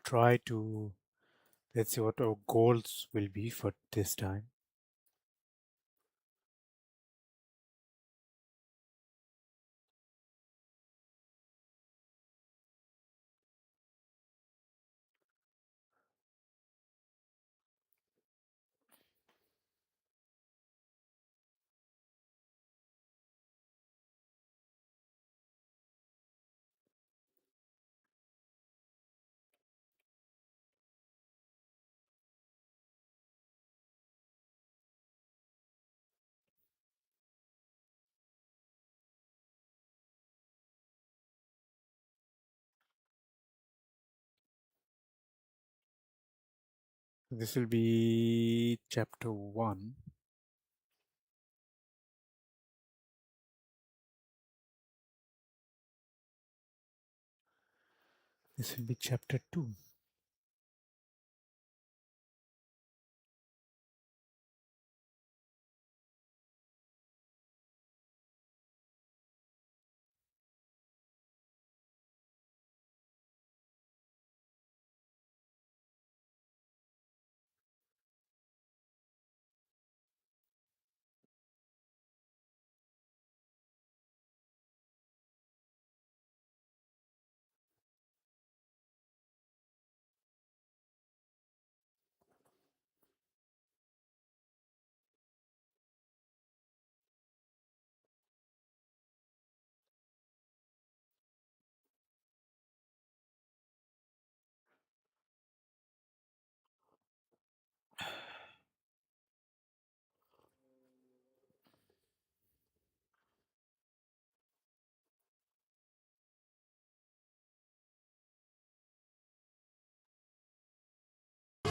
try to, let's see what our goals will be for this time. This will be chapter 1. This will be chapter 2.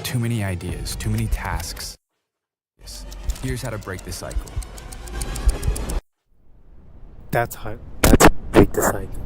Too many ideas, too many tasks. Here's how to break the cycle. That's break the cycle.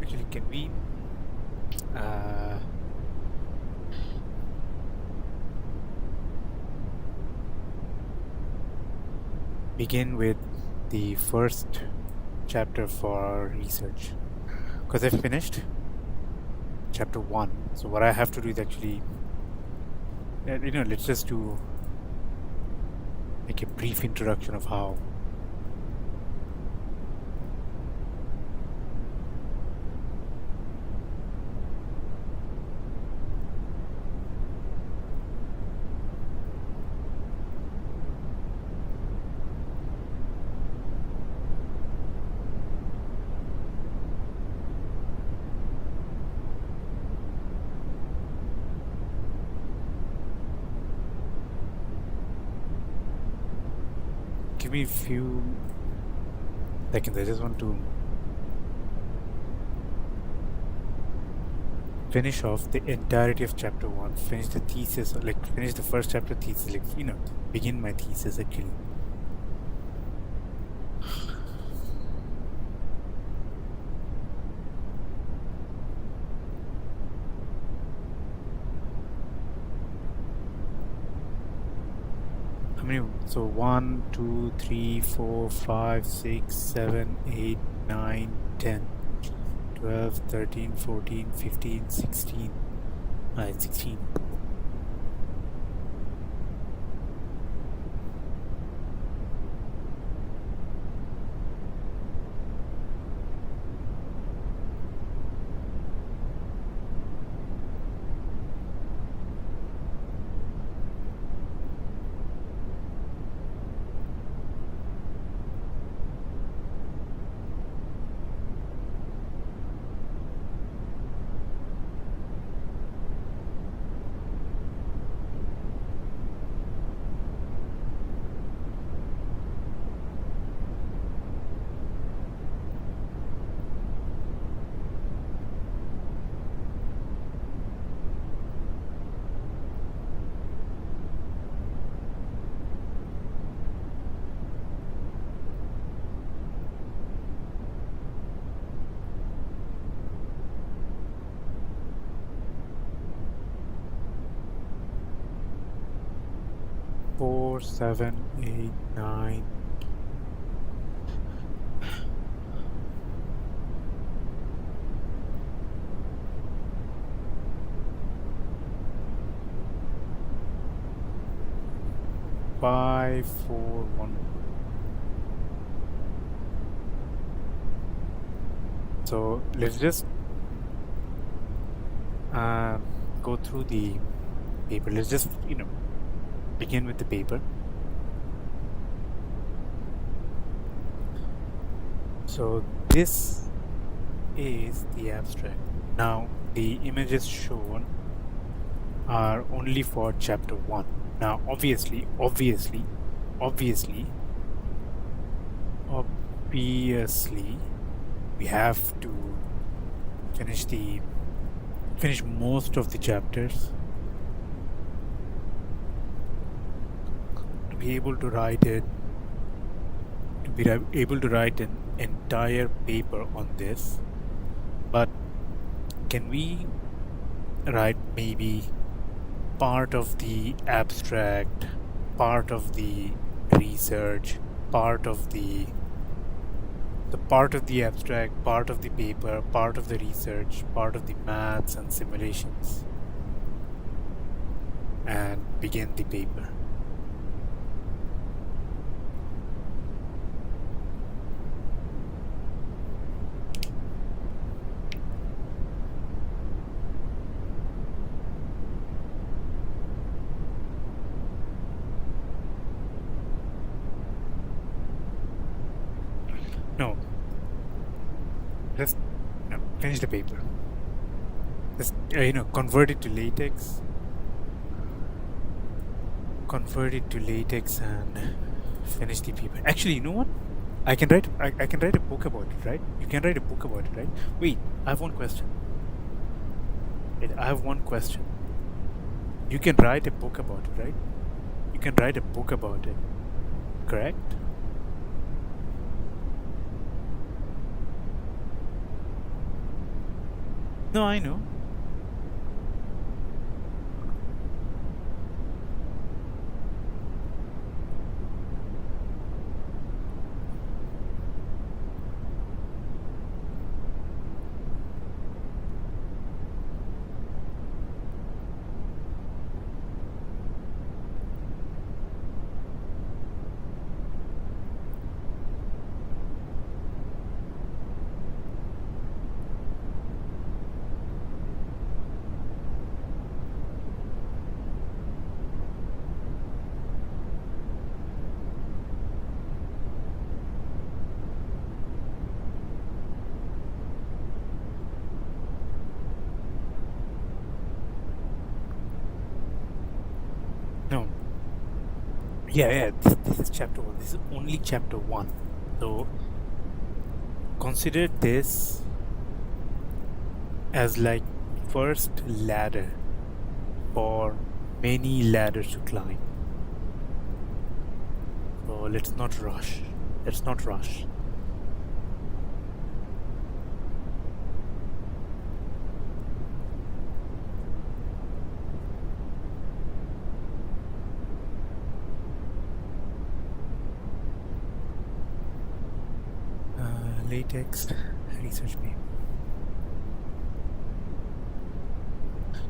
Actually, can we begin with the first chapter for our research? Because I've finished chapter 1. So what I have to do is actually, let's just do like a brief introduction of how give me a few seconds. I just want to finish off the entirety of chapter 1, finish the thesis, like finish the first chapter thesis, like, begin my thesis actually. How many? So 1, 2, 3, 4, 5, 6, 7, 8, 9, 10, 12, 13, 14, 15, 16. 16. 7, 8, 9. Five, 4, 1. So let's just go through the paper. Let's just begin with the paper. So this is the abstract. Now the images shown are only for chapter 1. Now obviously we have to finish most of the chapters to be able to write an entire paper on this. But can we write maybe part of the abstract, part of the research, part of the abstract, part of the paper, part of the research, part of the maths and simulations, and begin the paper? No. Let's finish the paper. Let's convert it to latex. Convert it to latex and finish the paper. Actually, you know what? I can write a book about it, right? You can write a book about it, right? Wait, I have one question. You can write a book about it, right? You can write a book about it, correct? No, I know. No. Yeah. This is chapter 1. This is only chapter 1. So consider this as like first ladder for many ladders to climb. So let's not rush. Latex research paper.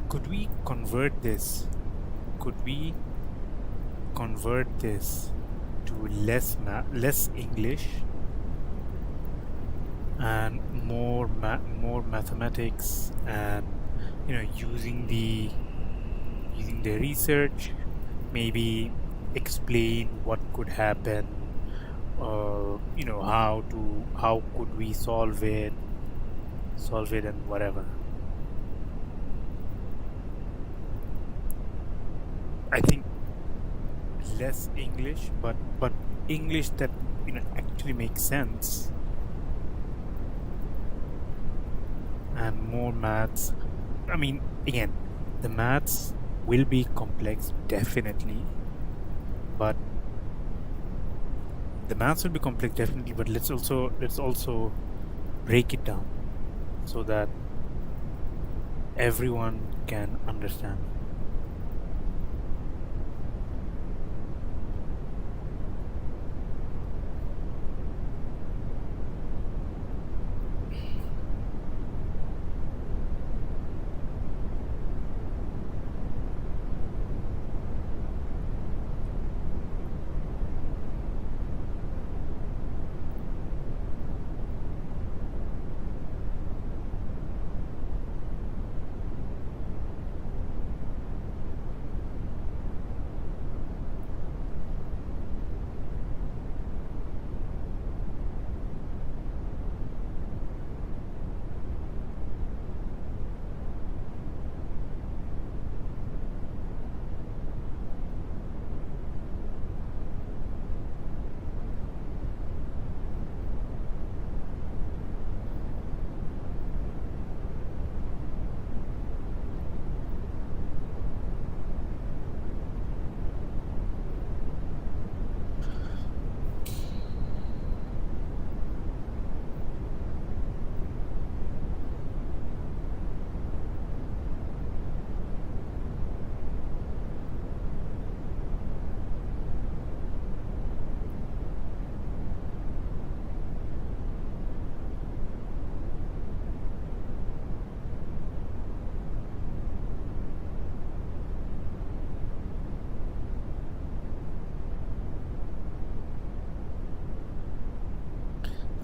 Could we convert this to less English and more mathematics, and using the research, maybe explain what could happen, how could we solve it and whatever. I think less English, but English that actually makes sense, and more maths. I mean, again, the maths will be complex, definitely, but let's also break it down so that everyone can understand.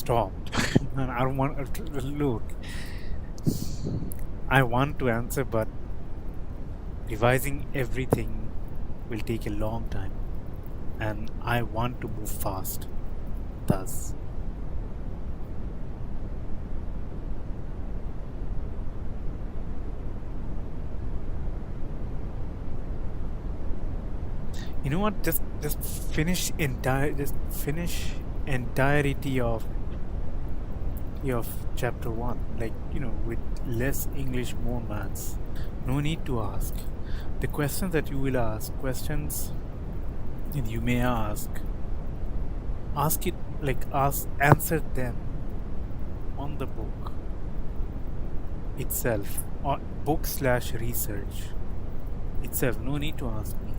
stopped. And I don't want look. I want to answer, but revising everything will take a long time, and I want to move fast. Thus, you know what? Just finish entirety of chapter one. Like, with less English, more maths. No need to ask. The questions that you will ask, questions that you may ask it, answer them on the book itself, or book/research itself. No need to ask me.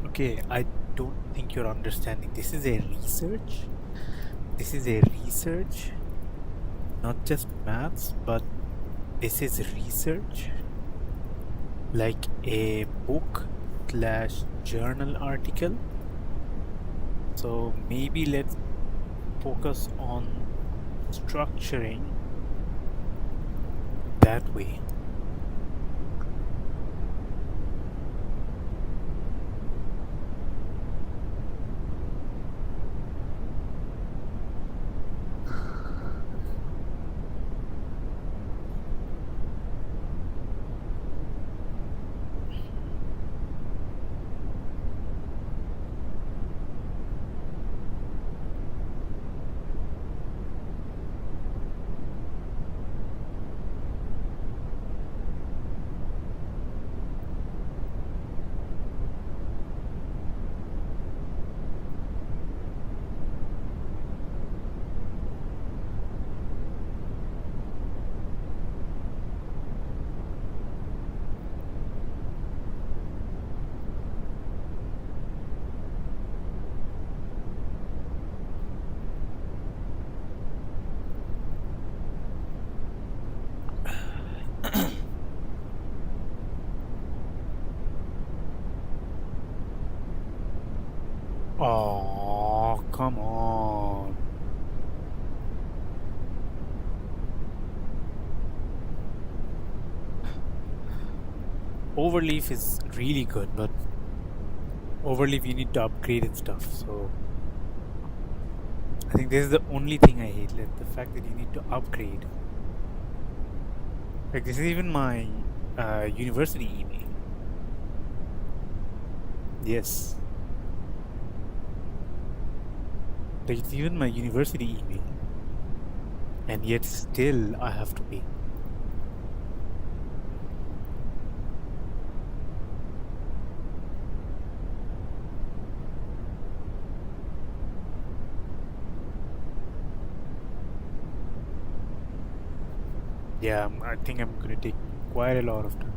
Okay, I don't think you're understanding. This is a research. This is a research, not just maths, but this is research, like a book/journal article. So maybe let's focus on structuring that way. Oh, come on. Overleaf is really good, but Overleaf you need to upgrade and stuff. So I think this is the only thing I hate, like the fact that you need to upgrade. Like, this is even my university email. Yes. Like, it's even my university email. And yet still I have to pay. Yeah, I think I'm gonna take quite a lot of time.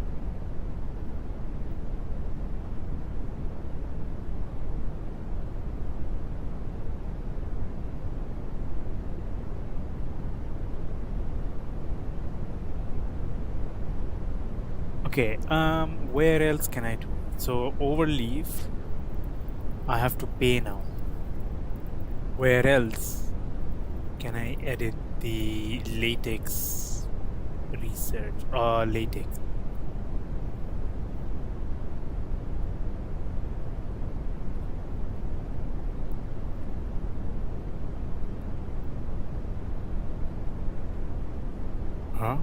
Okay, where else can I do? So Overleaf, I have to pay now. Where else can I edit the latex research or latex? Huh?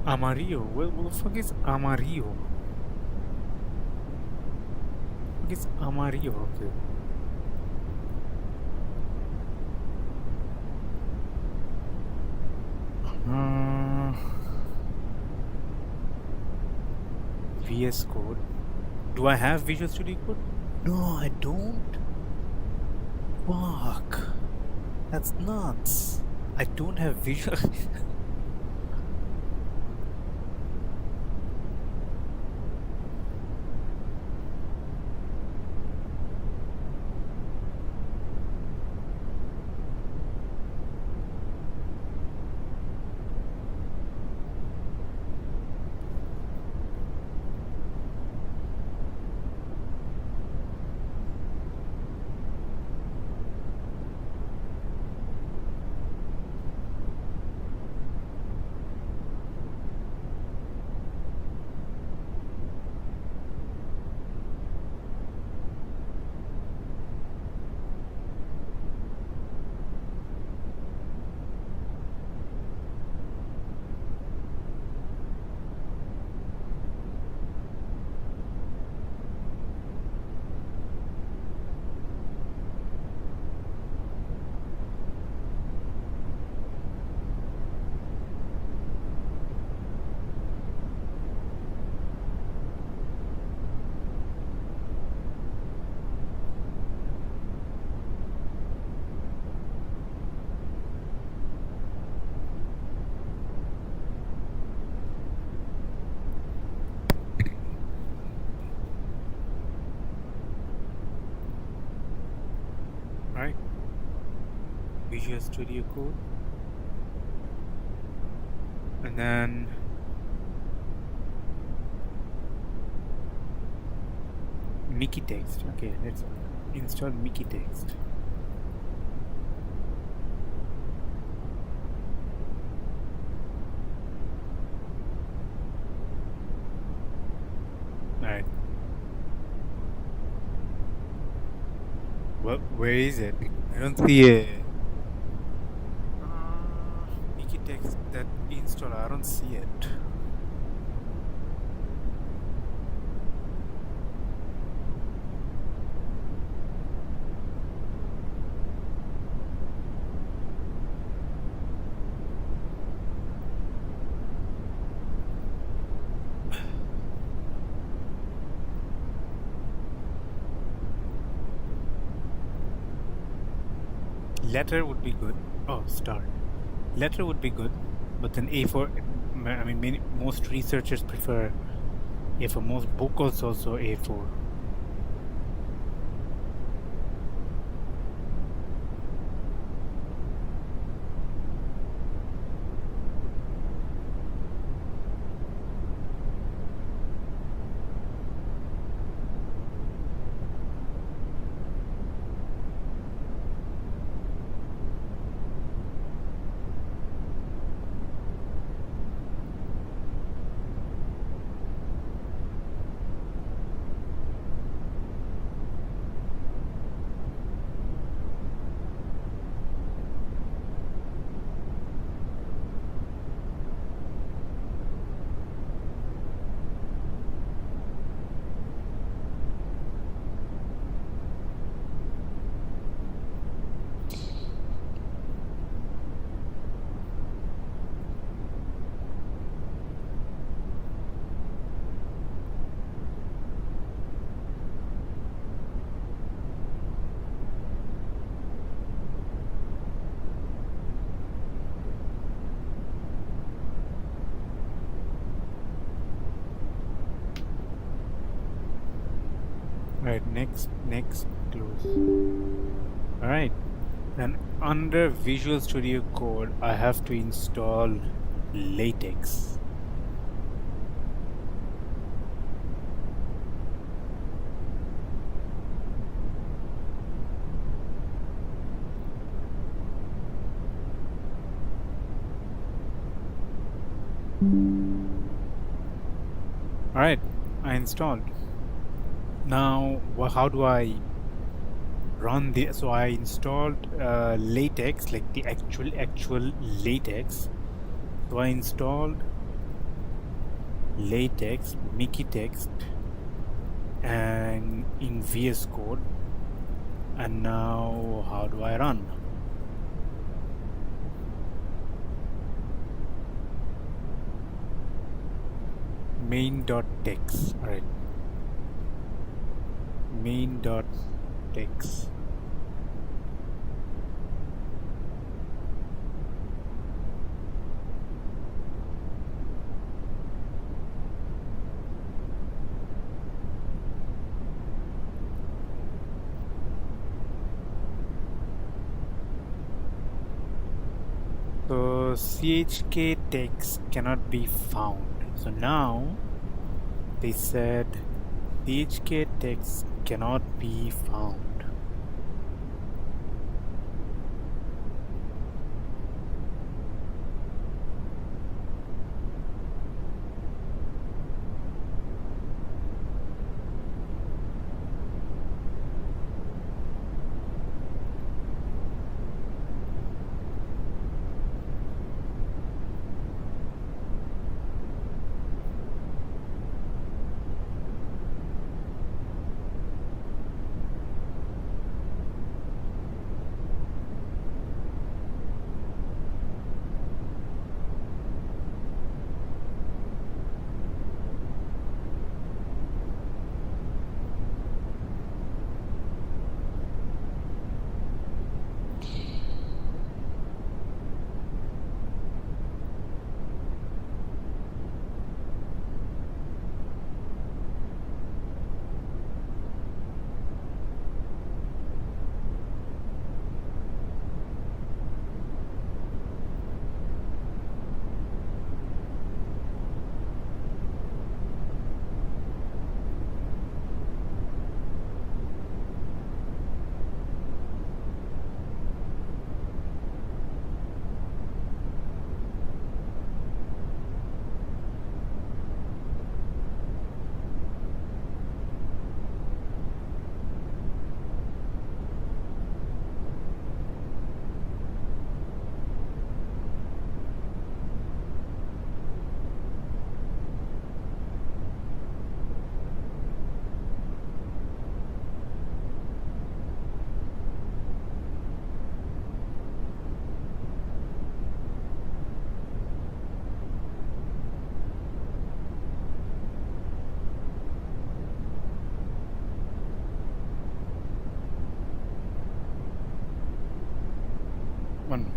Amarillo? What the fuck is Amarillo? What is Amarillo? Okay. VS Code. Do I have Visual Studio Code? No, I don't. Fuck. That's nuts. I don't have Visual. Right? Visual Studio Code. And then Mickey Text. Okay, let's install Mickey Text. Alright. Well, where is it? I don't see it. Mickey Text, that installer, I don't see it. Letter would be good. Oh, start. Letter would be good, but then A4. I mean, most researchers prefer A4. Most books also A4. Right, next, close. Alright, then under Visual Studio Code, I have to install LaTeX. Alright, I installed. Now, how do I run the? So I installed LaTeX, like the actual LaTeX. So I installed LaTeX, Mickey Text, and in VS Code. And now, how do I run? main.text. All right. Main.text. So chk text cannot be found. So now they said chk text cannot be found. One.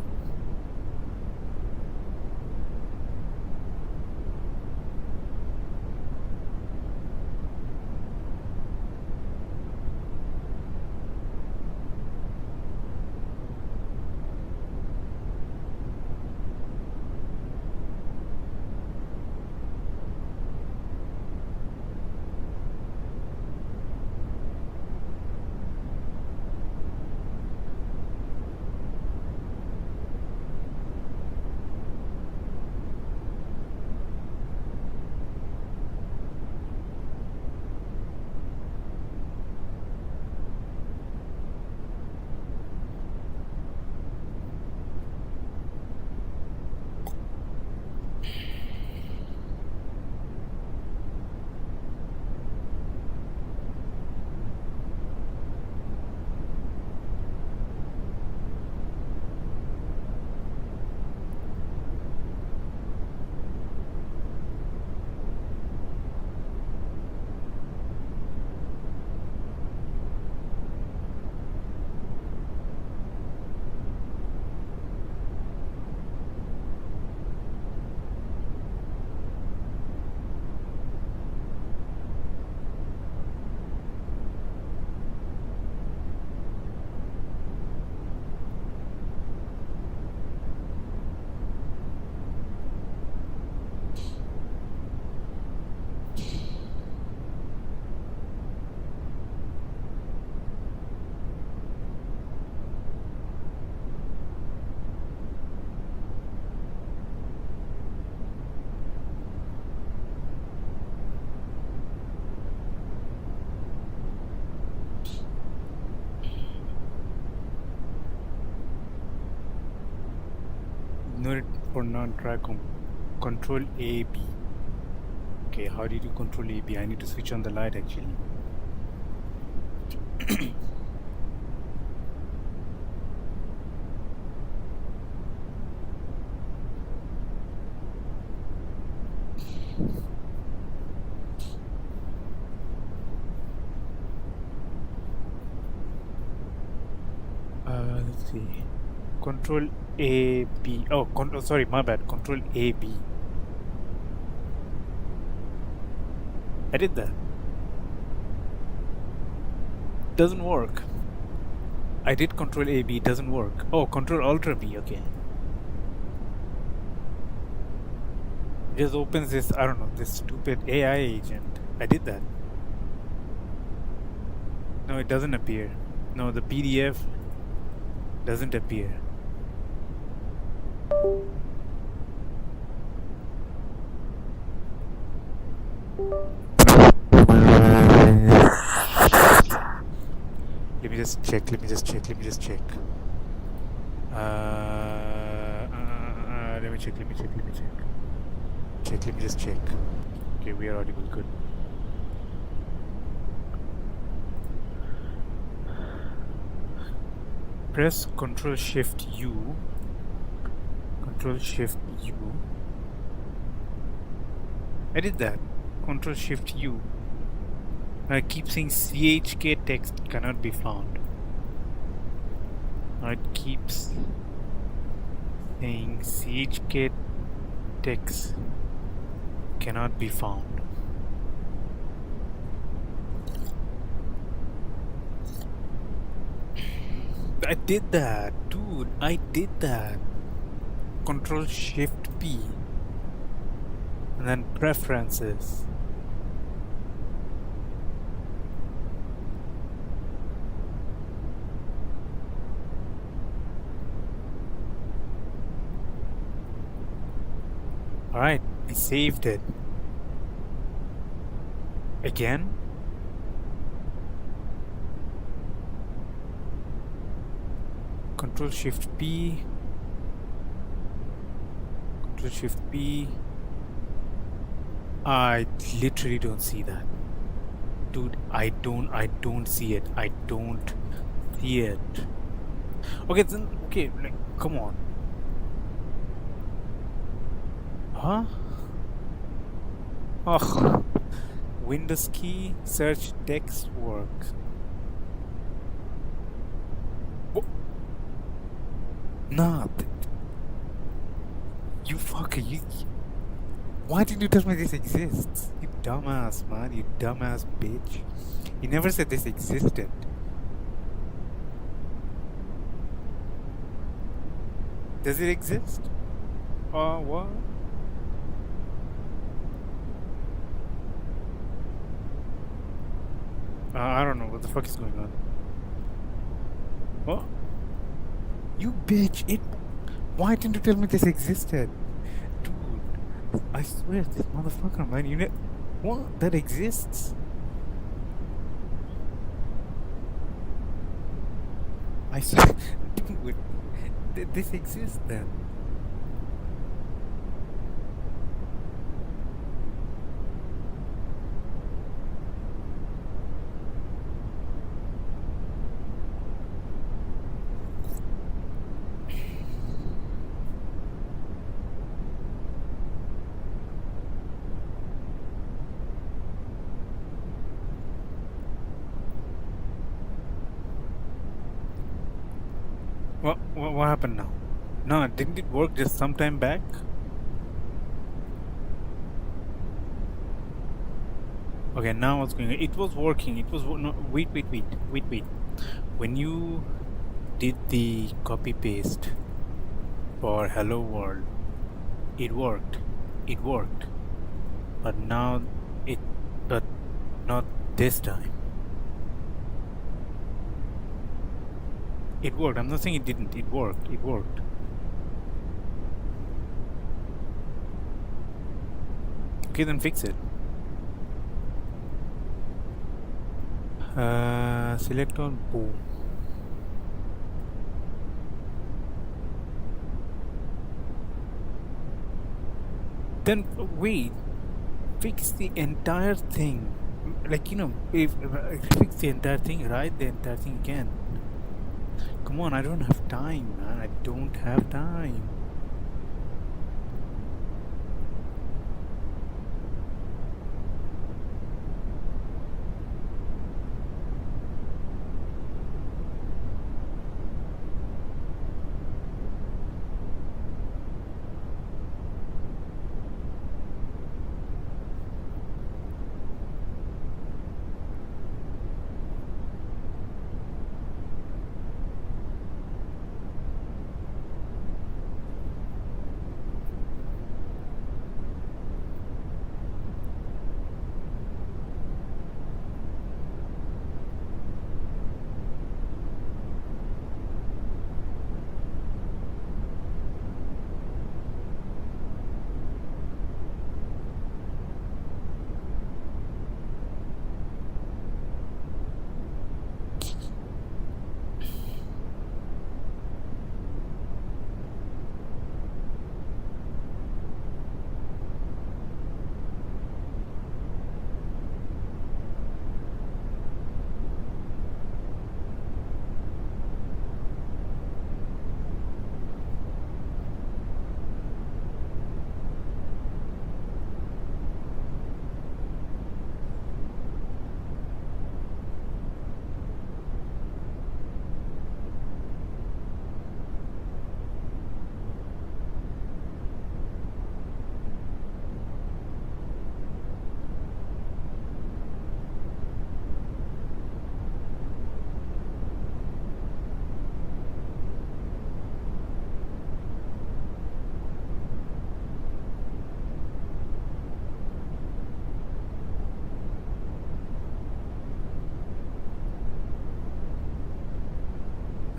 No, for non-track control A B. Okay, how did you control A B? I need to switch on the light actually. Let's see. Control A B. Oh, sorry, my bad. Control A B. I did that. Doesn't work. I did Control A B. Doesn't work. Oh, Control Ultra B. Okay. Just opens this. I don't know. This stupid AI agent. I did that. No, it doesn't appear. No, the PDF doesn't appear. Let me just check. Let me just check. Let me just check. Let me check. Let me check. Let me check. Check. Let me just check. Okay, we are audible. Good. Press Control Shift U. Control Shift U. I did that. Control Shift U. I keep saying CHK text cannot be found. Now it keeps saying CHK text cannot be found. I did that, dude. I did that. Control Shift P. And then preferences. Alright, I saved it. Again? Control Shift P. Control Shift P. I literally don't see that. Dude, I don't see it. I don't see it. Okay, then, okay, like, come on. Huh? Oh, Windows key, search text works. Nah, you fucker, you. Why didn't you tell me this exists? You dumbass, man, you dumbass bitch. You never said this existed. Does it exist? What? I don't know what the fuck is going on. What? You bitch! Why didn't you tell me this existed? Dude, I swear this motherfucker, man, what? That exists? I swear, dude, this exists then. What happened now? No, didn't it work just some time back? Okay, now what's going on? It was working. It was no. Wait. When you did the copy paste for Hello World, it worked. It worked. But now but not this time. It worked. I'm not saying it didn't. It worked. It worked. Okay, then fix it. Select all. Boom. Then wait. Fix the entire thing. Like, if fix the entire thing, write the entire thing again. Come on, I don't have time, man. I don't have time.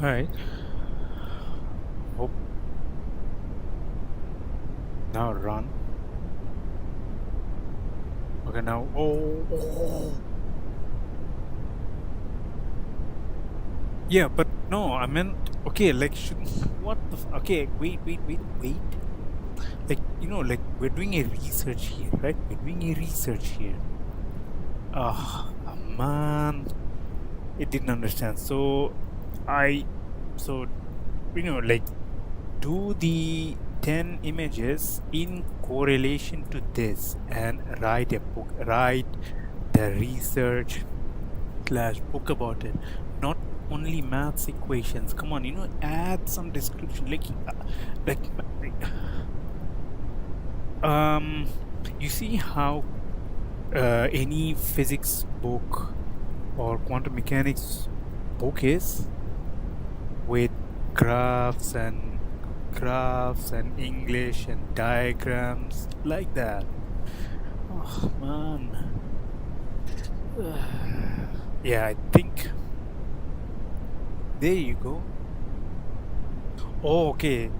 All right. Hope now run. Okay, now. Oh. Yeah, but no, I meant. Okay, like, what the. Okay, wait. Like, like, we're doing a research here, right? We're doing a research here. Ah, man. It didn't understand. So, so, like, do the 10 images in correlation to this and write a book, write the research slash book about it. Not only maths equations. Come on, add some description. Like, you see how any physics book or quantum mechanics book is with graphs and English and diagrams like that. Oh man. Yeah, I think there you go. Oh, okay.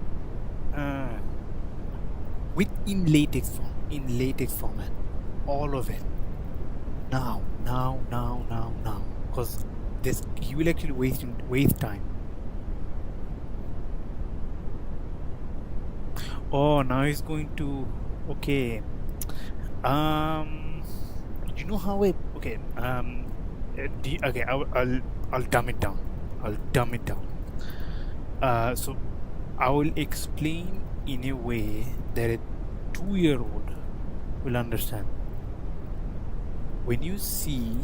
In latex format, all of it. Now. Because this you will actually waste time. Oh, now he's going to. Okay. You know how it. Okay. Okay. I'll dumb it down. So I will explain in a way that a 2-year-old will understand. When you see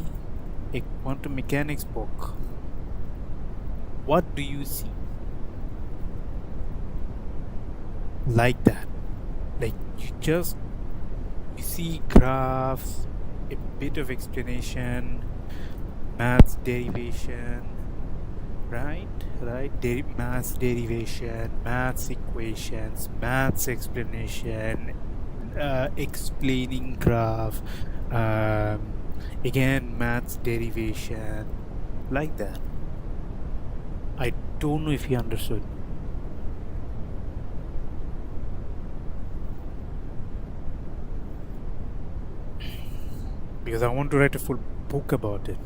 a quantum mechanics book, what do you see? Like that. Like you see graphs, a bit of explanation, maths derivation, right? Maths derivation, maths equations, maths explanation, explaining graph, again maths derivation, like that. I don't know if you understood. Because I want to write a full book about it.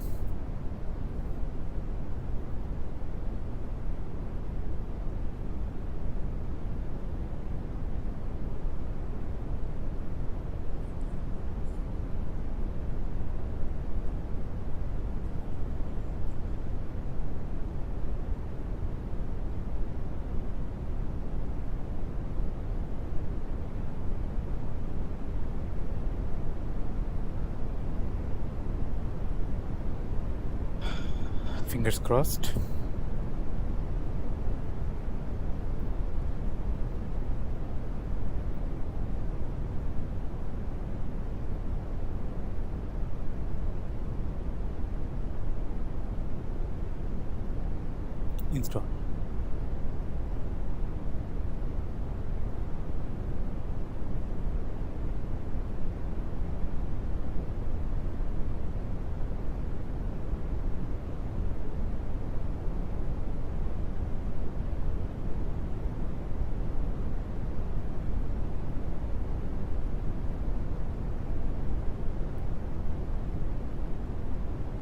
Fingers crossed. Install.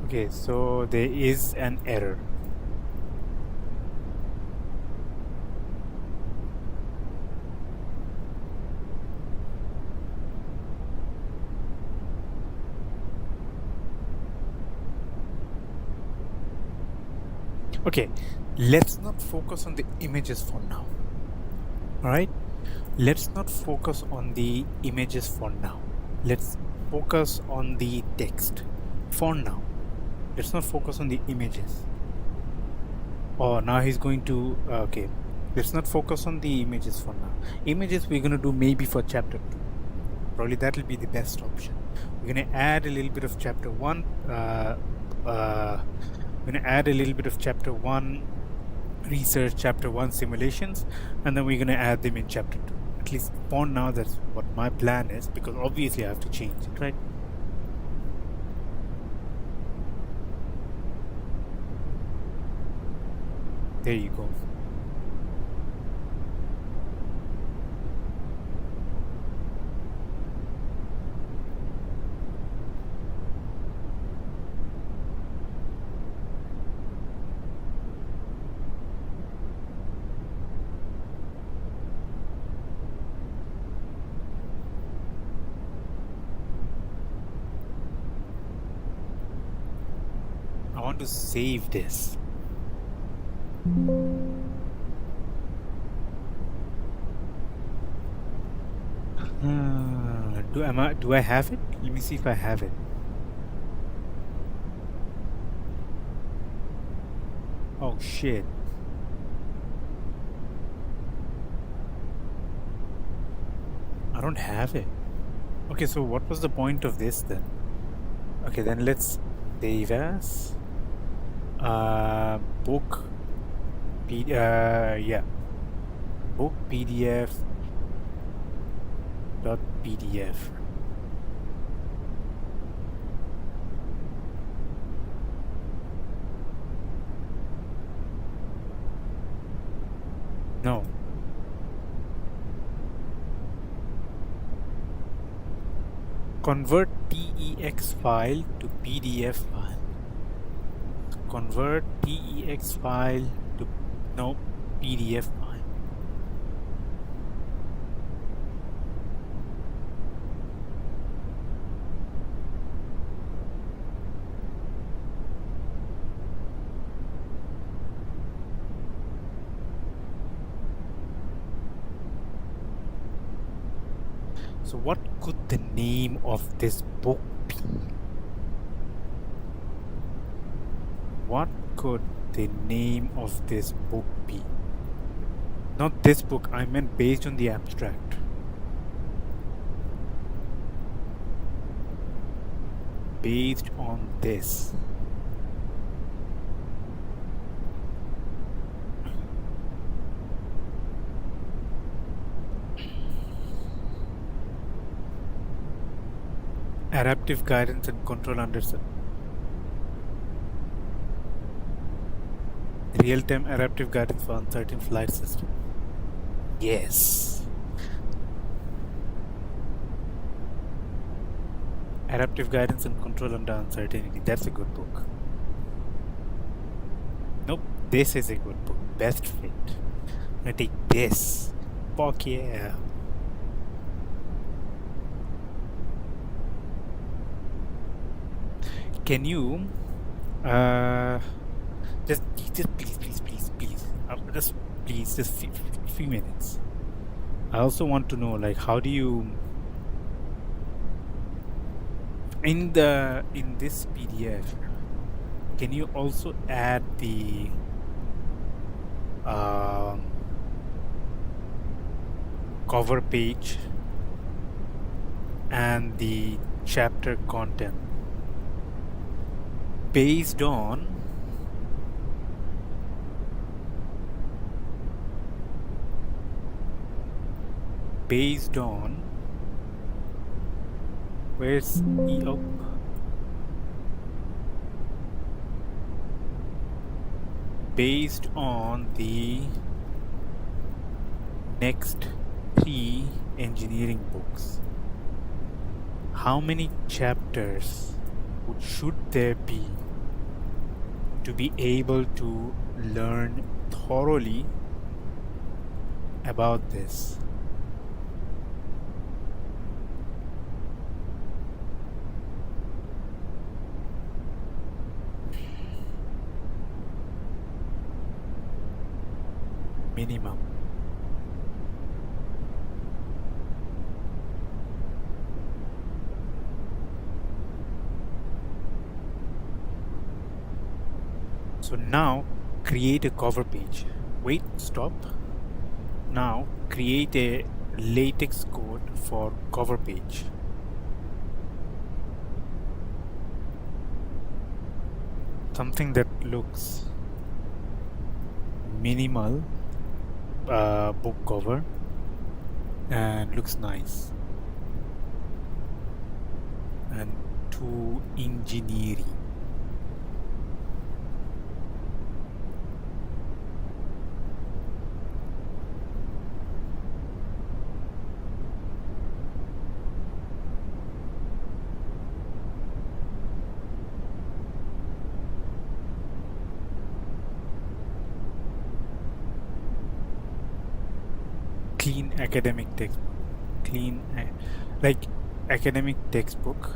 Okay, so there is an error. Okay, let's not focus on the images for now. All right, let's not focus on the images for now. Let's focus on the text for now. Let's not focus on the images. Oh, now he's going to. Okay, let's not focus on the images for now. Images we're going to do maybe for chapter 2. Probably that will be the best option. We're going to add a little bit of chapter 1. We're going to add a little bit of chapter 1 research, chapter 1 simulations, and then we're going to add them in chapter 2. At least for now, that's what my plan is, because obviously I have to change it, right? There you go. I want to save this. Do I have it? Let me see if I have it. Oh shit. I don't have it. Okay, so what was the point of this then? Okay, then let's save as book book PDF dot PDF. No. Convert TEX file to PDF file. Convert TEX file to PDF file. So what could the name of this book be? What could the name of this book be? Not this book, I meant based on the abstract. Based on this. Adaptive guidance and control under real-time adaptive guidance for uncertain flight system. Yes. Adaptive guidance and control under uncertainty. That's a good book. Nope, this is a good book. Best fit. I'm gonna take this. Fuck yeah. Can you just please just few minutes. I also want to know, like, how do you in this PDF can you also add the cover page and the chapter content based on where's based on the next 3 engineering books. How many chapters should there be to be able to learn thoroughly about this? Minimum. So now create a cover page. Wait, stop. Now create a latex code for cover page. Something that looks minimal, book cover, and looks nice, and to engineering. clean academic textbook, clean like academic textbook,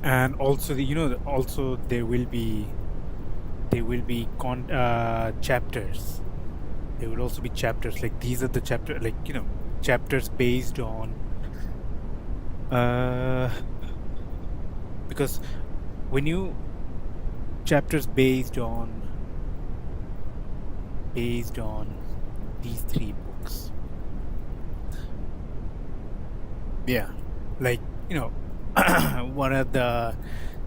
and also also there will be chapters. There will also be chapters, like these are the chapter, like chapters based on because when you chapters based on these three books. Yeah, like what are the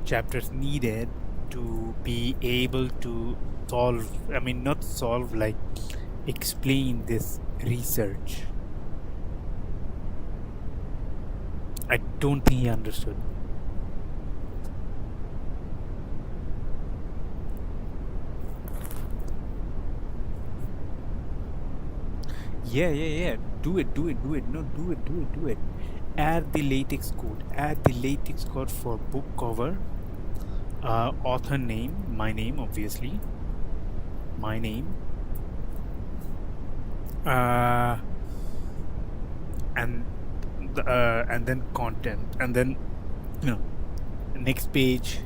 chapters needed to be able to solve, I mean not solve, like explain this research. I don't think he understood. Yeah. Do it. No, do it. Add the latex code. Add the latex code for book cover, author name, my name, obviously, my name, and and then content, and then next page,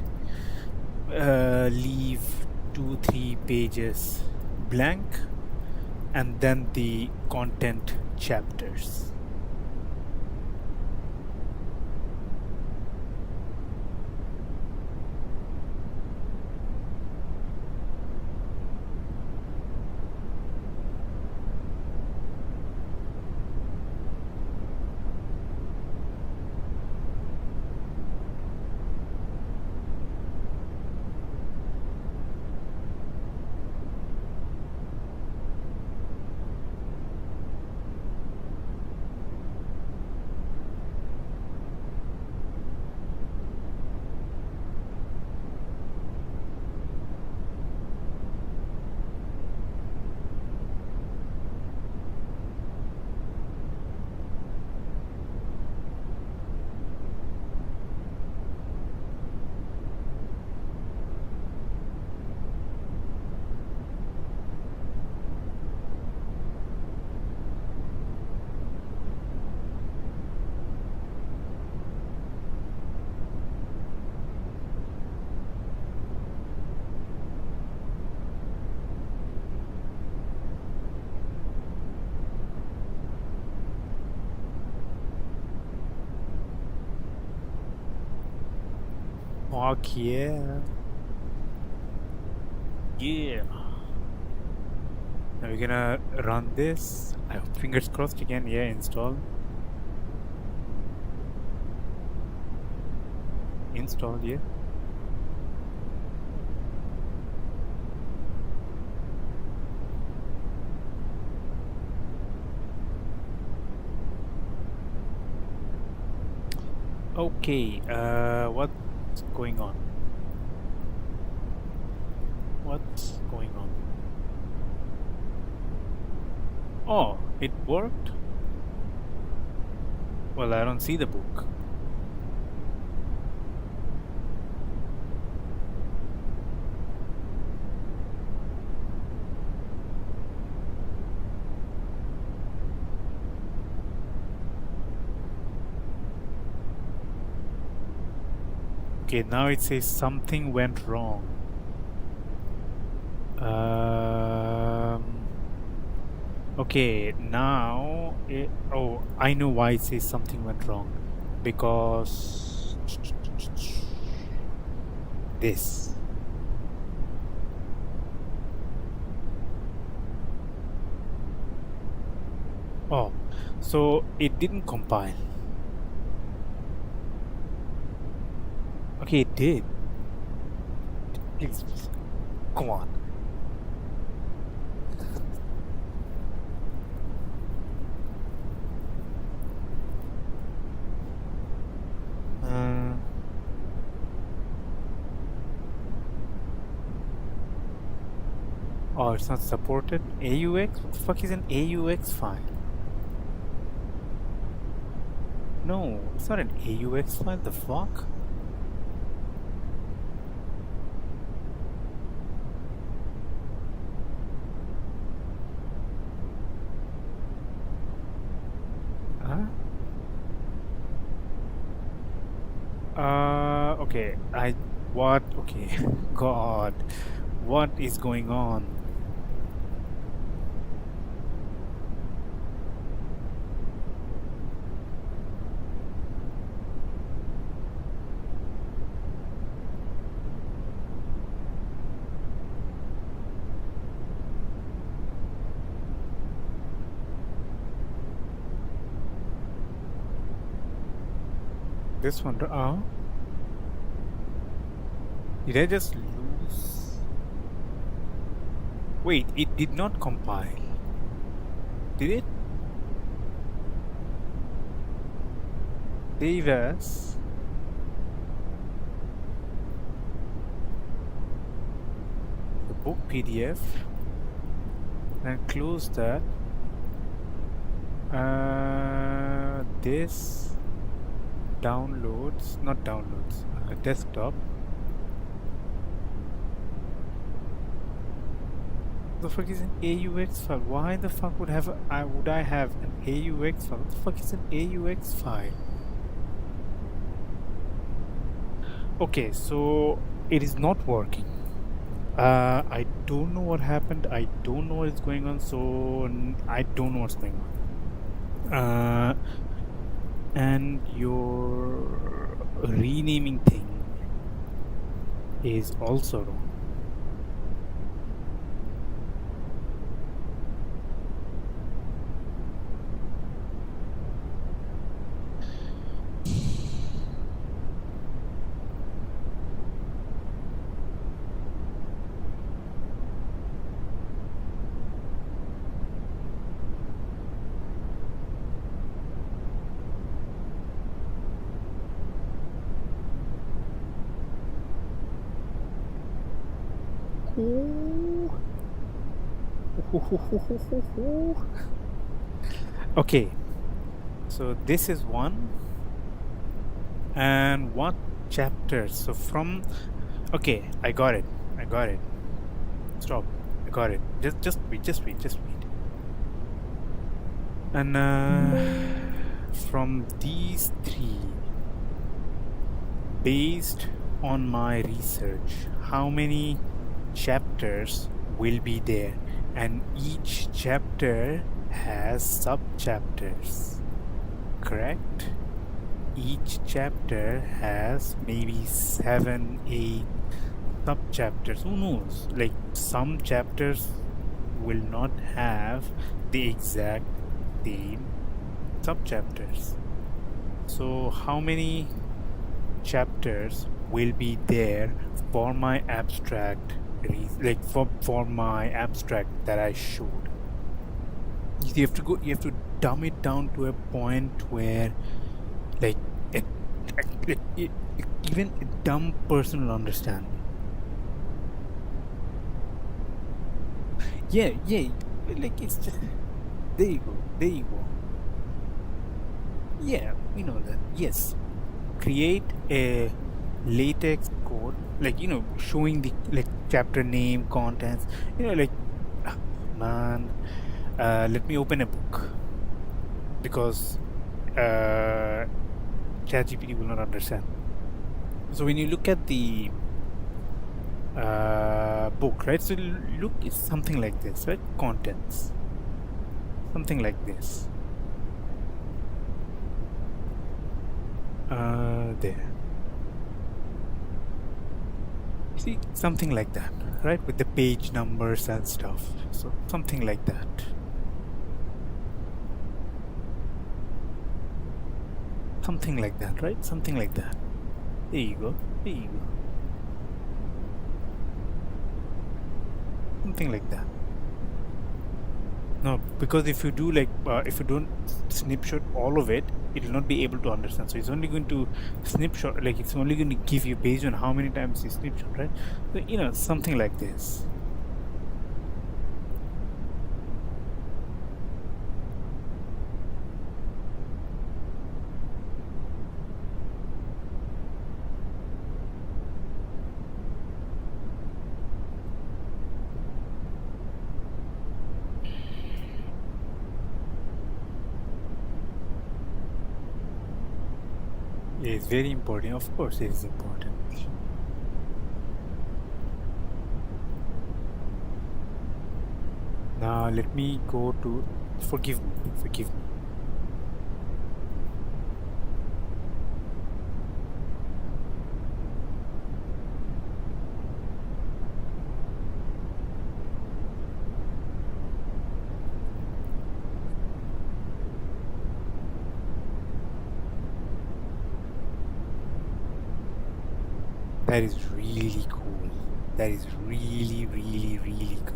leave 2-3 pages blank, and then the content chapters. Fuck yeah. Yeah. Now we're gonna run this. I hope, fingers crossed again. Yeah, install. Install, yeah. Okay, what's going on? What's going on? Oh, it worked? Well, I don't see the book. Okay, now it says something went wrong. Okay, now oh, I know why it says something went wrong. Because this. Oh, so it didn't compile. Okay, it did. Please, come on. Oh, it's not supported. AUX? What the fuck is an AUX file? No, it's not an AUX file. The fuck? Okay, what? Okay, God, what is going on? This one, did I just lose? Wait, it did not compile. Did it? Save as. The book PDF and close that. This downloads, not downloads, desktop. The fuck is an AUX file? Why the fuck would I have an AUX file? What the fuck is an AUX file? Okay, so it is not working. I don't know what happened. I don't know what is going on. So I don't know what's going on. And your renaming thing is also wrong. Okay, so this is one. And what chapters? So from, okay, I got it. Stop. I got it. Just wait. And from these three, based on my research, how many chapters will be there? And each chapter has sub-chapters, correct? Each chapter has maybe 7, 8 sub-chapters. Who knows? Like some chapters will not have the exact same sub-chapters. So how many chapters will be there for my abstract, like for my abstract that I showed? You have to dumb it down to a point where like even a dumb person will understand. Yeah, like it's just, there you go. Yeah, we know that. Yes, create a latex code, like showing the like chapter name, contents, like man, let me open a book, because ChatGPT will not understand. So when you look at the book, right? So look, it's something like this, right? Contents, something like this. There. See, something like that, right? With the page numbers and stuff. So something like that. Something like that, right? Something like that. There you go. Something like that. No, because if you do like, if you don't snapshot all of it, it will not be able to understand. So it's only going to snapshot, like it's only going to give you based on how many times you snapshot, right? So, something like this. is very important. Of course, it is important. Now let me go to. Forgive me. Forgive me. That is really cool. That is really, really, really cool.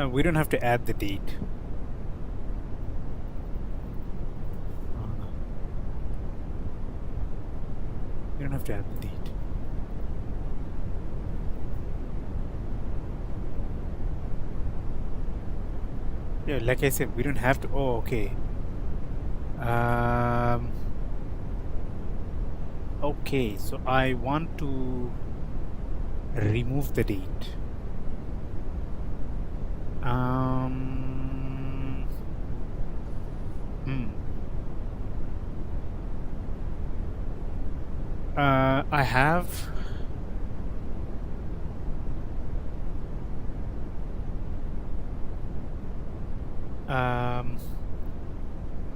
We don't have to add the date. We don't have to add the date. Yeah, like I said, we don't have to. Oh, okay. Okay, so I want to remove the date. I have.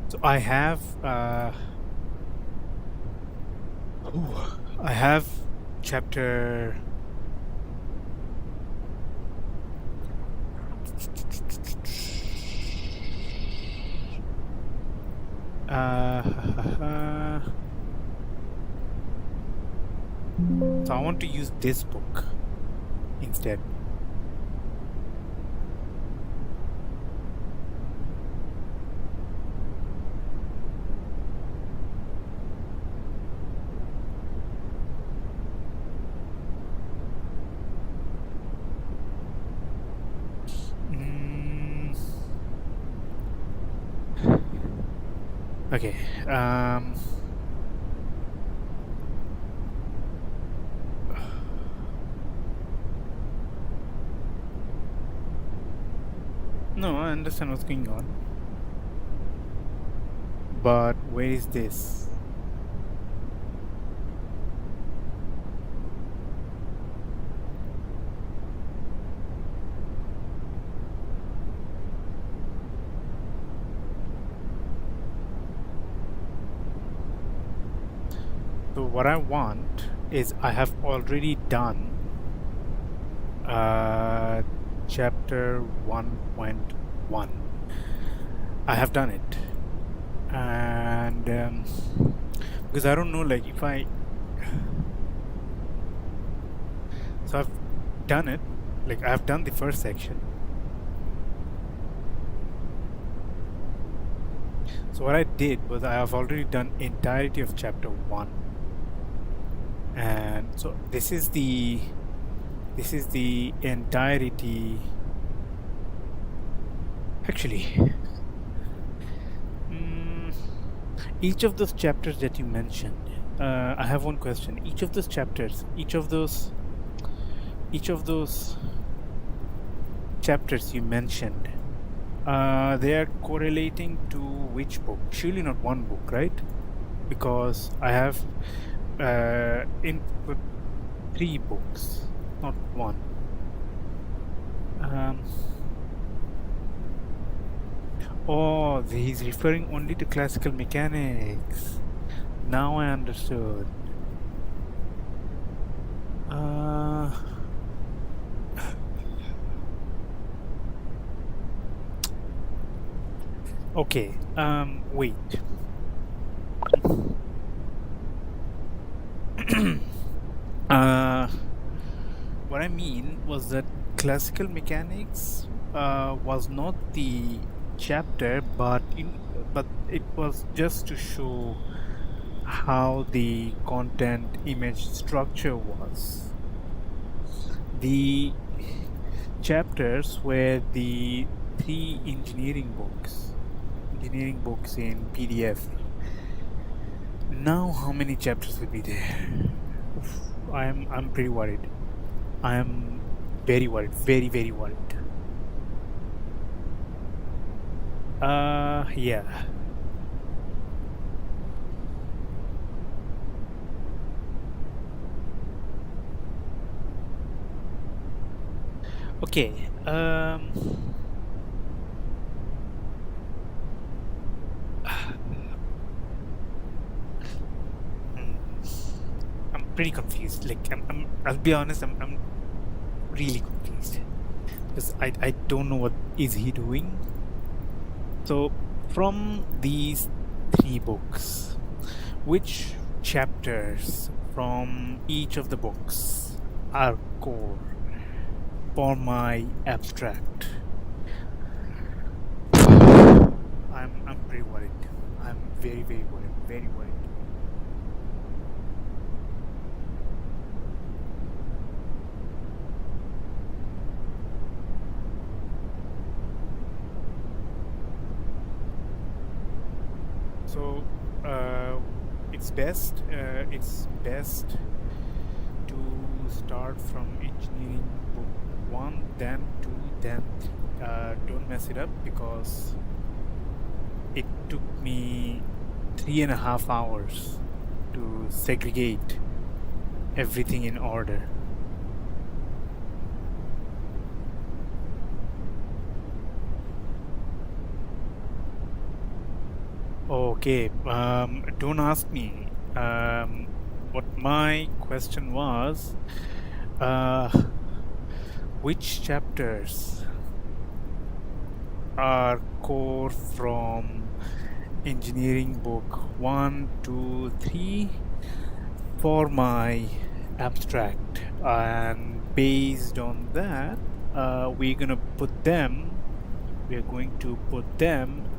So I have. I have chapter. So I want to use this book instead. Okay. No, I understand what's going on. But where is this? So what I want is I have already done chapter 1.1. I have done it, and because I don't know, like if I, so I've done it, like I've done the first section. So what I did was I have already done entirety of chapter 1, and so this is the entirety. Actually, each of those chapters that you mentioned, I have one question. Each of those chapters, each of those chapters you mentioned, they are correlating to which book? Surely not one book, right? Because I have input 3 books, not one. Oh, he's referring only to classical mechanics. Now I understood. Okay. Wait. What I mean was that classical mechanics was not the chapter, but it was just to show how the content image structure was. The chapters were the 3 engineering books in PDF. Now how many chapters will be there? Oof, I'm pretty worried. I am very worried, very, very worried. Yeah. Okay. Hmm, I'm pretty confused. Like, I'll be honest. I'm really confused because I don't know what is he doing. So, from these three books, which chapters from each of the books are core for my abstract? I'm pretty worried. I'm very worried. Very worried. So, it's best. It's best to start from engineering book one, then two, then three. Don't mess it up because it took me 3.5 hours to segregate everything in order. Okay, don't ask me. What my question was, uh, which chapters are core from engineering book one, two, three for my abstract, and based on that, we're going to put them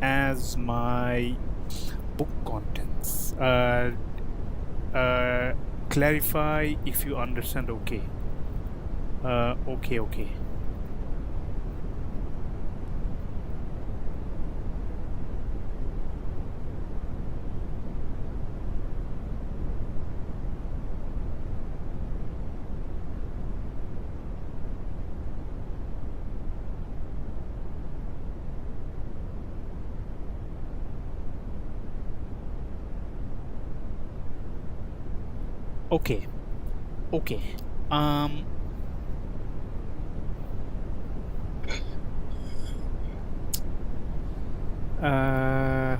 as my book contents. Clarify if you understand. Okay. Okay. Okay. Okay. Um. Uh.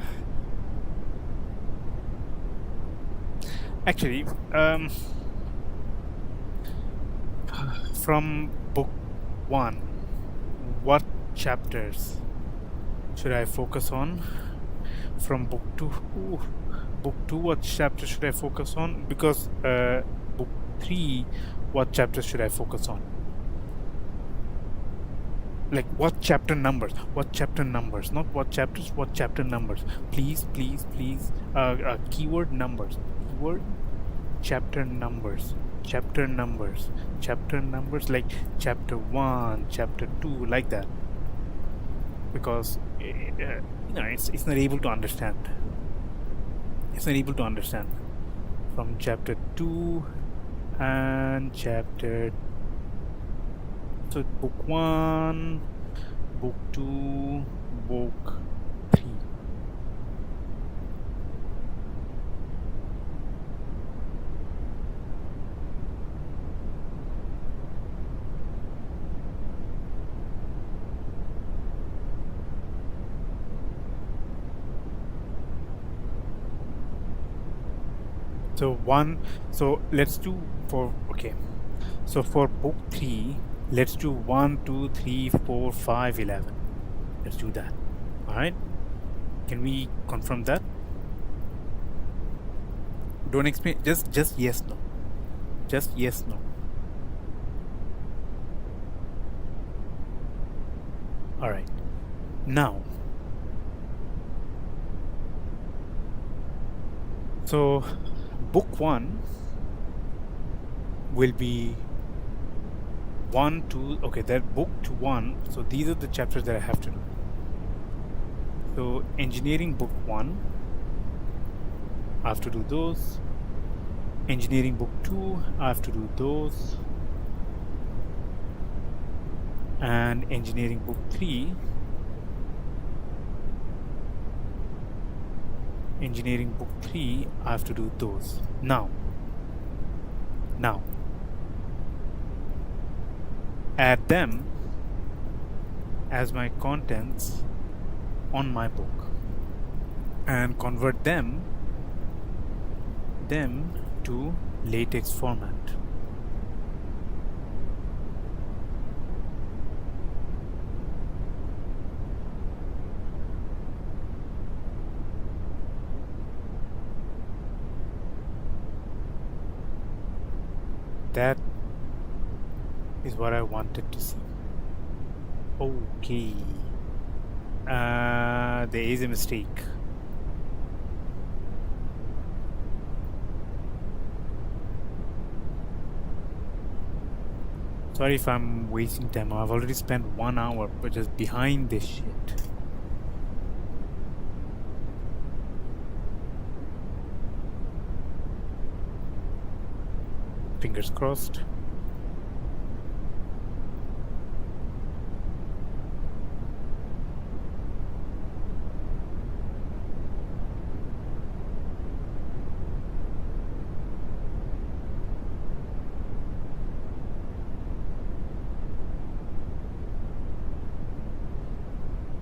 Actually, from book one, what chapters should I focus on? From book two, what chapter should I focus on? Because book three, what chapter should I focus on? Like what chapter numbers? What chapter numbers? Not what chapters. What chapter numbers? Please. Keyword numbers. Keyword chapter numbers. Chapter numbers. Chapter numbers. Like chapter one, chapter two, like that. Because it's not able to understand. It's not able to understand from chapter 2 and chapter, so book 1, book 2, book 3. So one, so let's do for, okay, so for book 3, let's do 1, 2, 3, 4, 5, 11. Let's do that. All right, can we confirm that? Don't explain, just yes, no. Just yes, no. All right, now, so book 1 will be 1, 2, okay, that book to 1. So these are the chapters that I have to do. So engineering book 1, I have to do those. Engineering book 2, I have to do those. And engineering book 3, engineering book 3, I have to do those. Now, add them as my contents on my book and convert them to LaTeX format. That is what I wanted to see. Okay. There is a mistake. Sorry if I'm wasting time. I've already spent 1 hour but just behind this shit. Fingers crossed.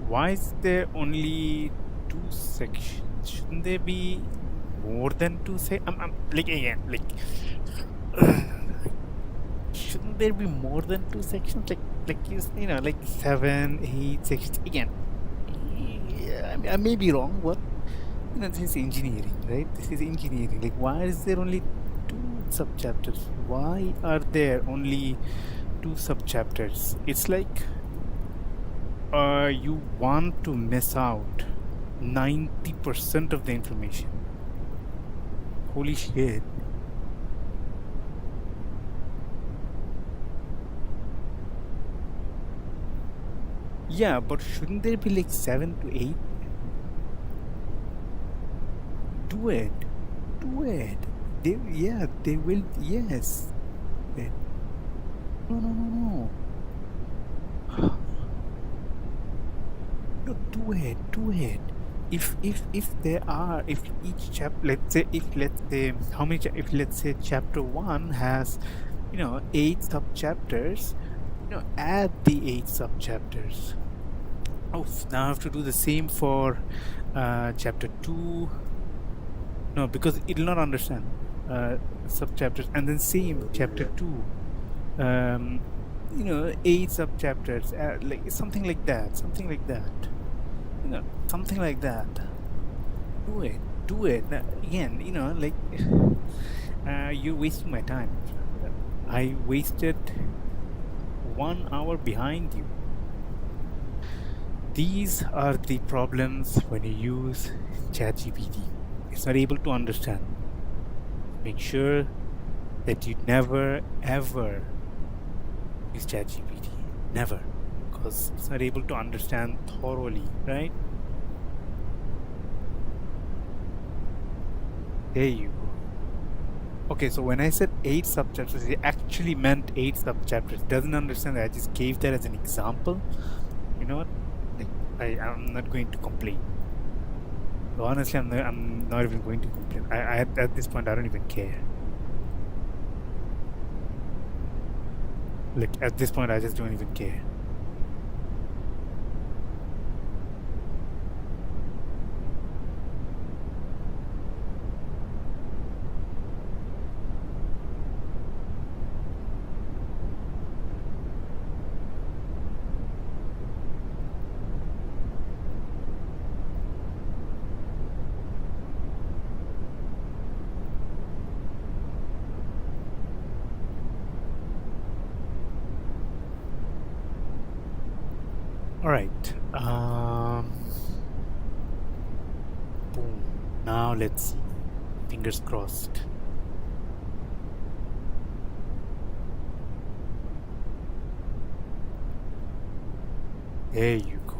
Why is there only 2 sections? Shouldn't there be more than 2 sections? Like again, like shouldn't there be more than 2 sections? Like you know, like 7, 8 sections again. Yeah, I may be wrong, but you know, this is engineering, right? This is engineering. Like, why is there only 2 subchapters? Why are there only 2 subchapters? It's like you want to miss out 90% of the information. Holy shit. Yeah, but shouldn't there be like 7 to 8? Do it. They will. Yes. No. No, do it. If each chapter, let's say let's say chapter 1 has, 8 sub-chapters, add the 8 sub-chapters. Oh, now I have to do the same for chapter 2. No, because it will not understand sub-chapters. And then same chapter 2. 8 sub-chapters, like something like that. Something like that. Do it. Again, like you're wasting my time. I wasted 1 hour behind you. These are the problems when you use ChatGPT. It's not able to understand. Make sure that you never ever use ChatGPT. Never. Because it's not able to understand thoroughly, right? There you go. Okay, so when I said 8 sub-chapters, it actually meant 8 sub-chapters. Doesn't understand that I just gave that as an example. You know what? Like, I'm not going to complain. So honestly, I'm not even going to complain. I at this point, I don't even care. Like, at this point, I just don't even care. All right. Boom. Now let's see. Fingers crossed. There you go.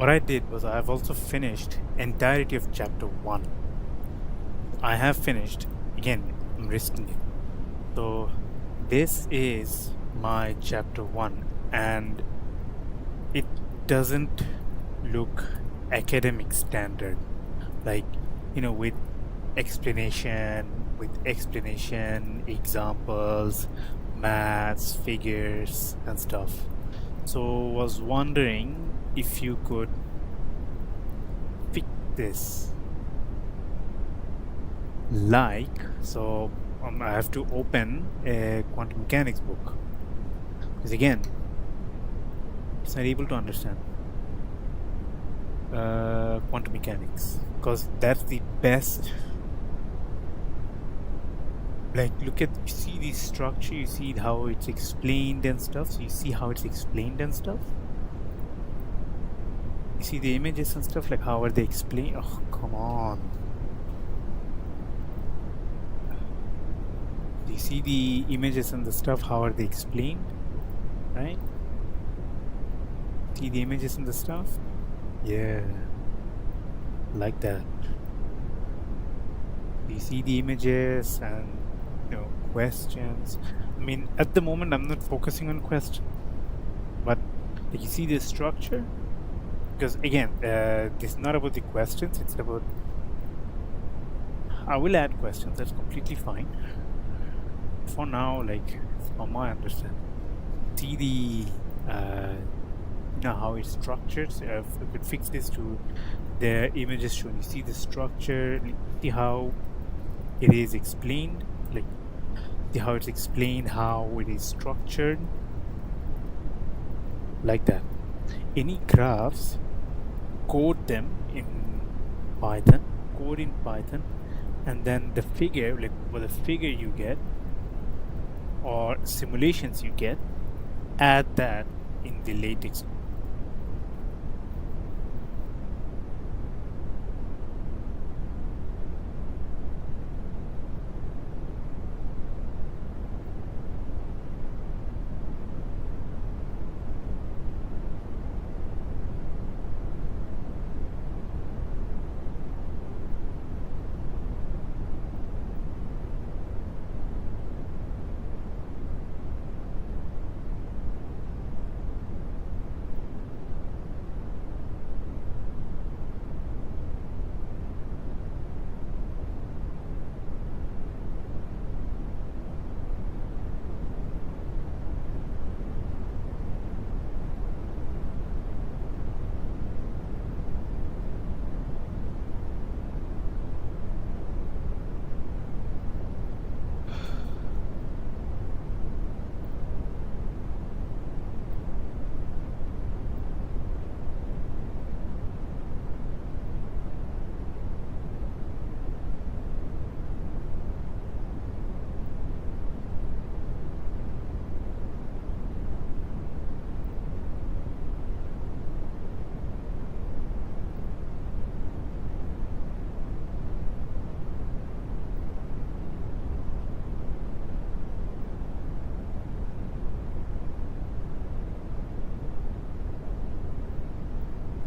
what I did was I've also finished entirety of chapter 1. I have finished. Again, I'm risking it. So this is my chapter 1, and it doesn't look academic standard, like, with explanation, examples, maths, figures, and stuff. So was wondering if you could fix this. So I have to open a quantum mechanics book, because again, it's not able to understand quantum mechanics, because that's the best. Like, you see the structure, you see how it's explained and stuff. So you see how it's explained and stuff. You see the images and stuff, like how are they explained? Oh, come on. You see the images and the stuff, how are they explained, right? See the images and the stuff? Yeah, like that. You see the images and questions. I mean, at the moment I'm not focusing on questions, but you see the structure, because again, this is not about the questions, it's about, I will add questions, that's completely fine. For now, like, from my understanding, see the how it's structured. So if we could fix this to the images shown, you see the structure, see how it is explained, like see how it's explained, how it is structured, like that. Any graphs, code them in Python, and then the figure, like the figure you get or simulations you get, add that in the latex.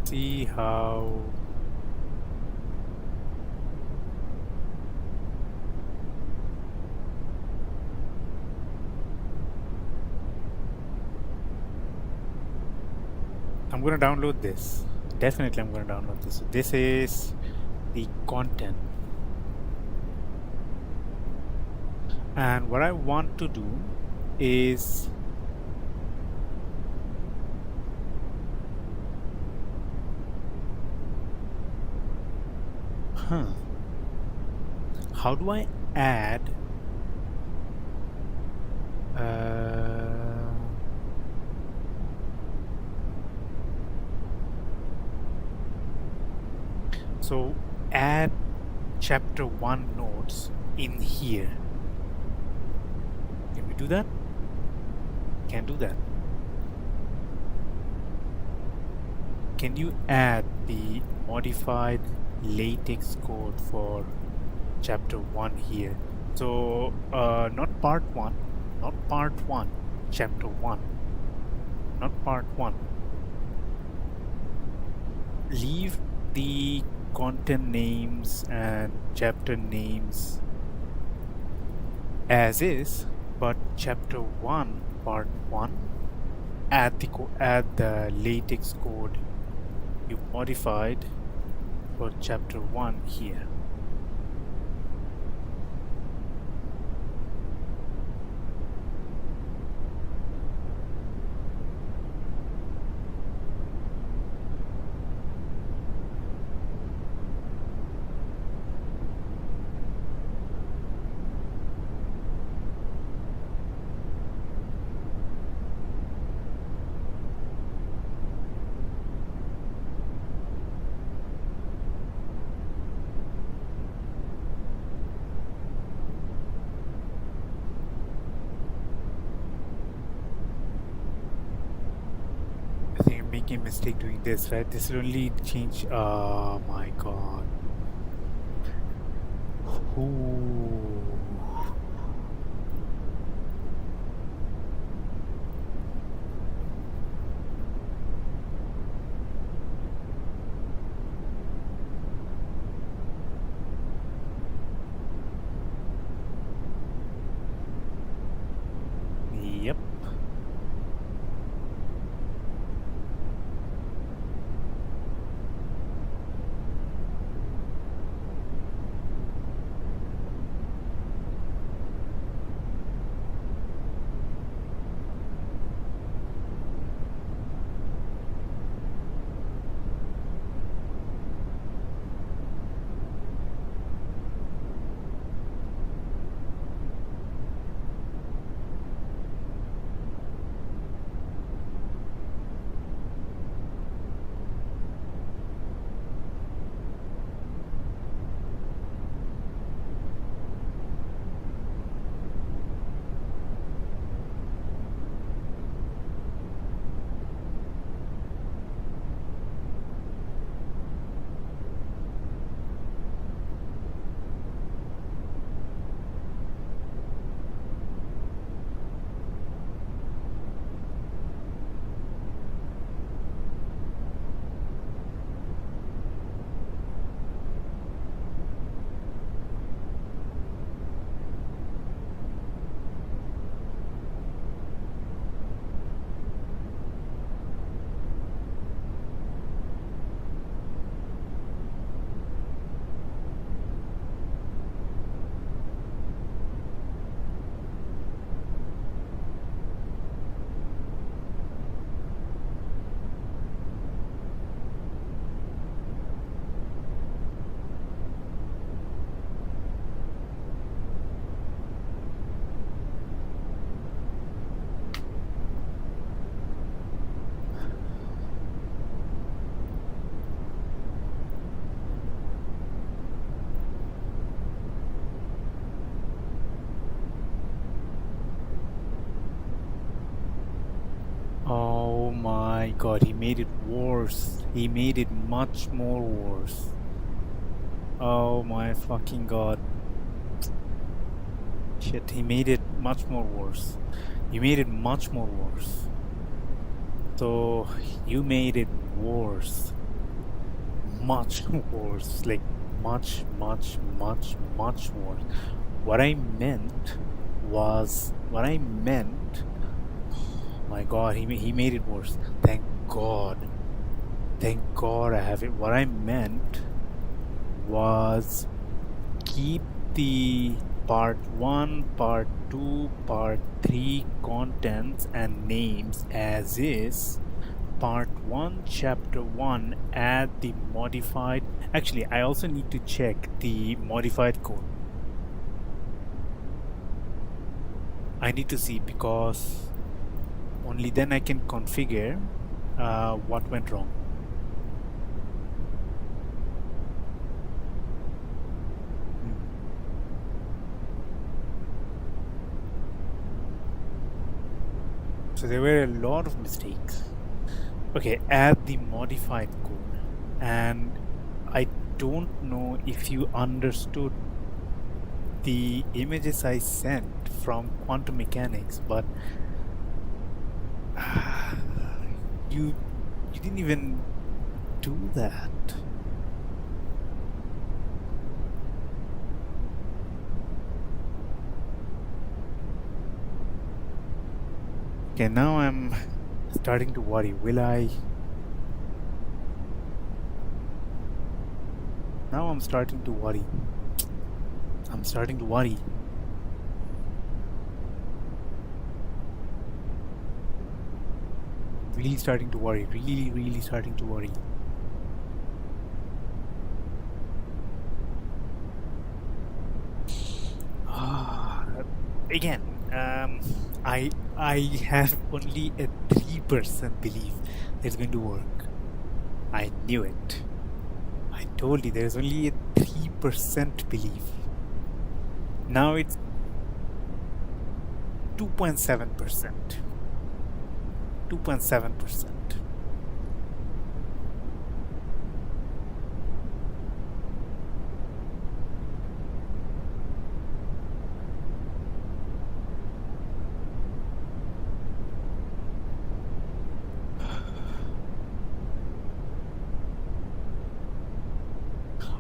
See how I'm going to download this. Definitely I'm going to download this. So this is the content. And what I want to do is how do I add so add chapter 1 notes in here. Can we do that? Can't do that. Can you add the modified latex code for chapter 1 here? So not part 1, chapter 1, not part 1. leave the content names and chapter names as is, but chapter 1, part 1, add the latex code you modified for chapter 1 here. I think I'm making a mistake doing this, right? This will only change. Oh my god. Ooh. Yep. Oh my god, he made it worse. He made it much more worse. Oh my fucking god. Shit, he made it much more worse. You made it much more worse. So, you made it worse. Much worse. Like, much worse. What I meant was, my god, he made it worse. Thank God I have it. What I meant was keep the part 1, part 2, part 3 contents and names as is. Part 1, chapter 1, add the modified. Actually, I also need to check the modified code. I need to see, because only then I can configure what went wrong. So there were a lot of mistakes. Okay, add the modified code. And I don't know if you understood the images I sent from quantum mechanics, but you didn't even do that. Okay, now I'm starting to worry. Will I? Now I'm starting to worry. I'm starting to worry. Really starting to worry. Really starting to worry. Again, I have only a 3% belief that it's going to work. I knew it. I told you there's only a 3% belief. Now it's 2.7%. 2.7%.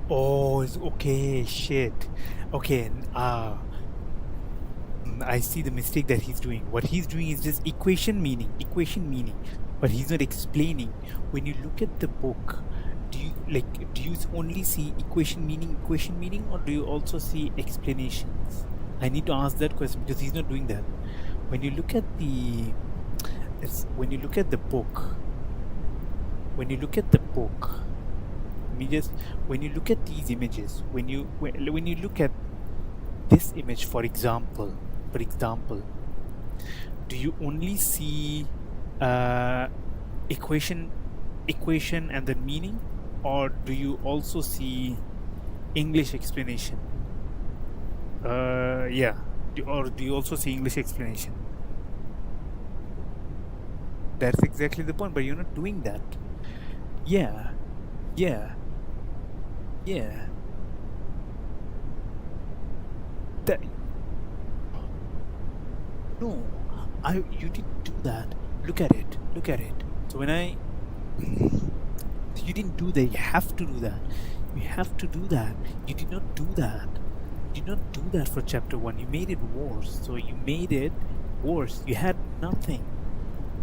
Oh, okay, shit. Okay, I see the mistake that he's doing. What he's doing is just equation meaning, but he's not explaining. When you look at the book, do you only see equation meaning, or do you also see explanations? I need to ask that question because he's not doing that. When you look at the book, when you look at these images, when you look at this image, for example, do you only see equation and the meaning, or do you also see English explanation? Yeah. Or do you also see English explanation? That's exactly the point, but you're not doing that. Yeah. That, no, you didn't do that. Look at it. So when you didn't do that. You have to do that. You did not do that. For chapter 1. You made it worse. You had nothing.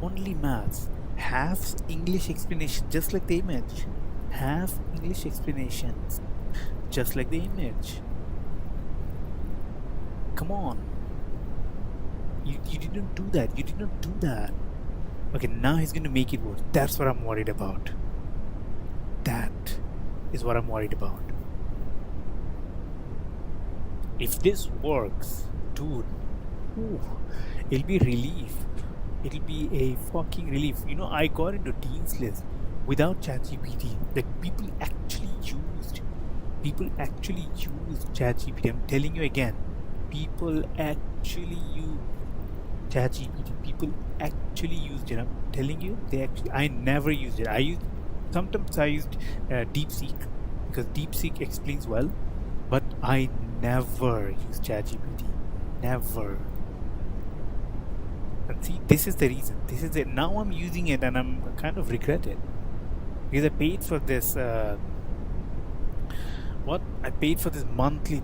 Only maths. Half English explanation, just like the image. Half English explanations, just like the image. Come on. You didn't do that. Okay, now he's going to make it worse. That's what I'm worried about. That is what I'm worried about. If this works, dude, it'll be relief. It'll be a fucking relief. You know, I got into Dean's List without ChatGPT. Like, people actually used ChatGPT. I'm telling you again, people actually use ChatGPT. People actually used it. I'm telling you, I never used it. Sometimes I used DeepSeek, because DeepSeek explains well, but I never used ChatGPT. Never. And see, this is the reason. Now I'm using it and I'm kind of regret it. Because I paid for this, I paid for this monthly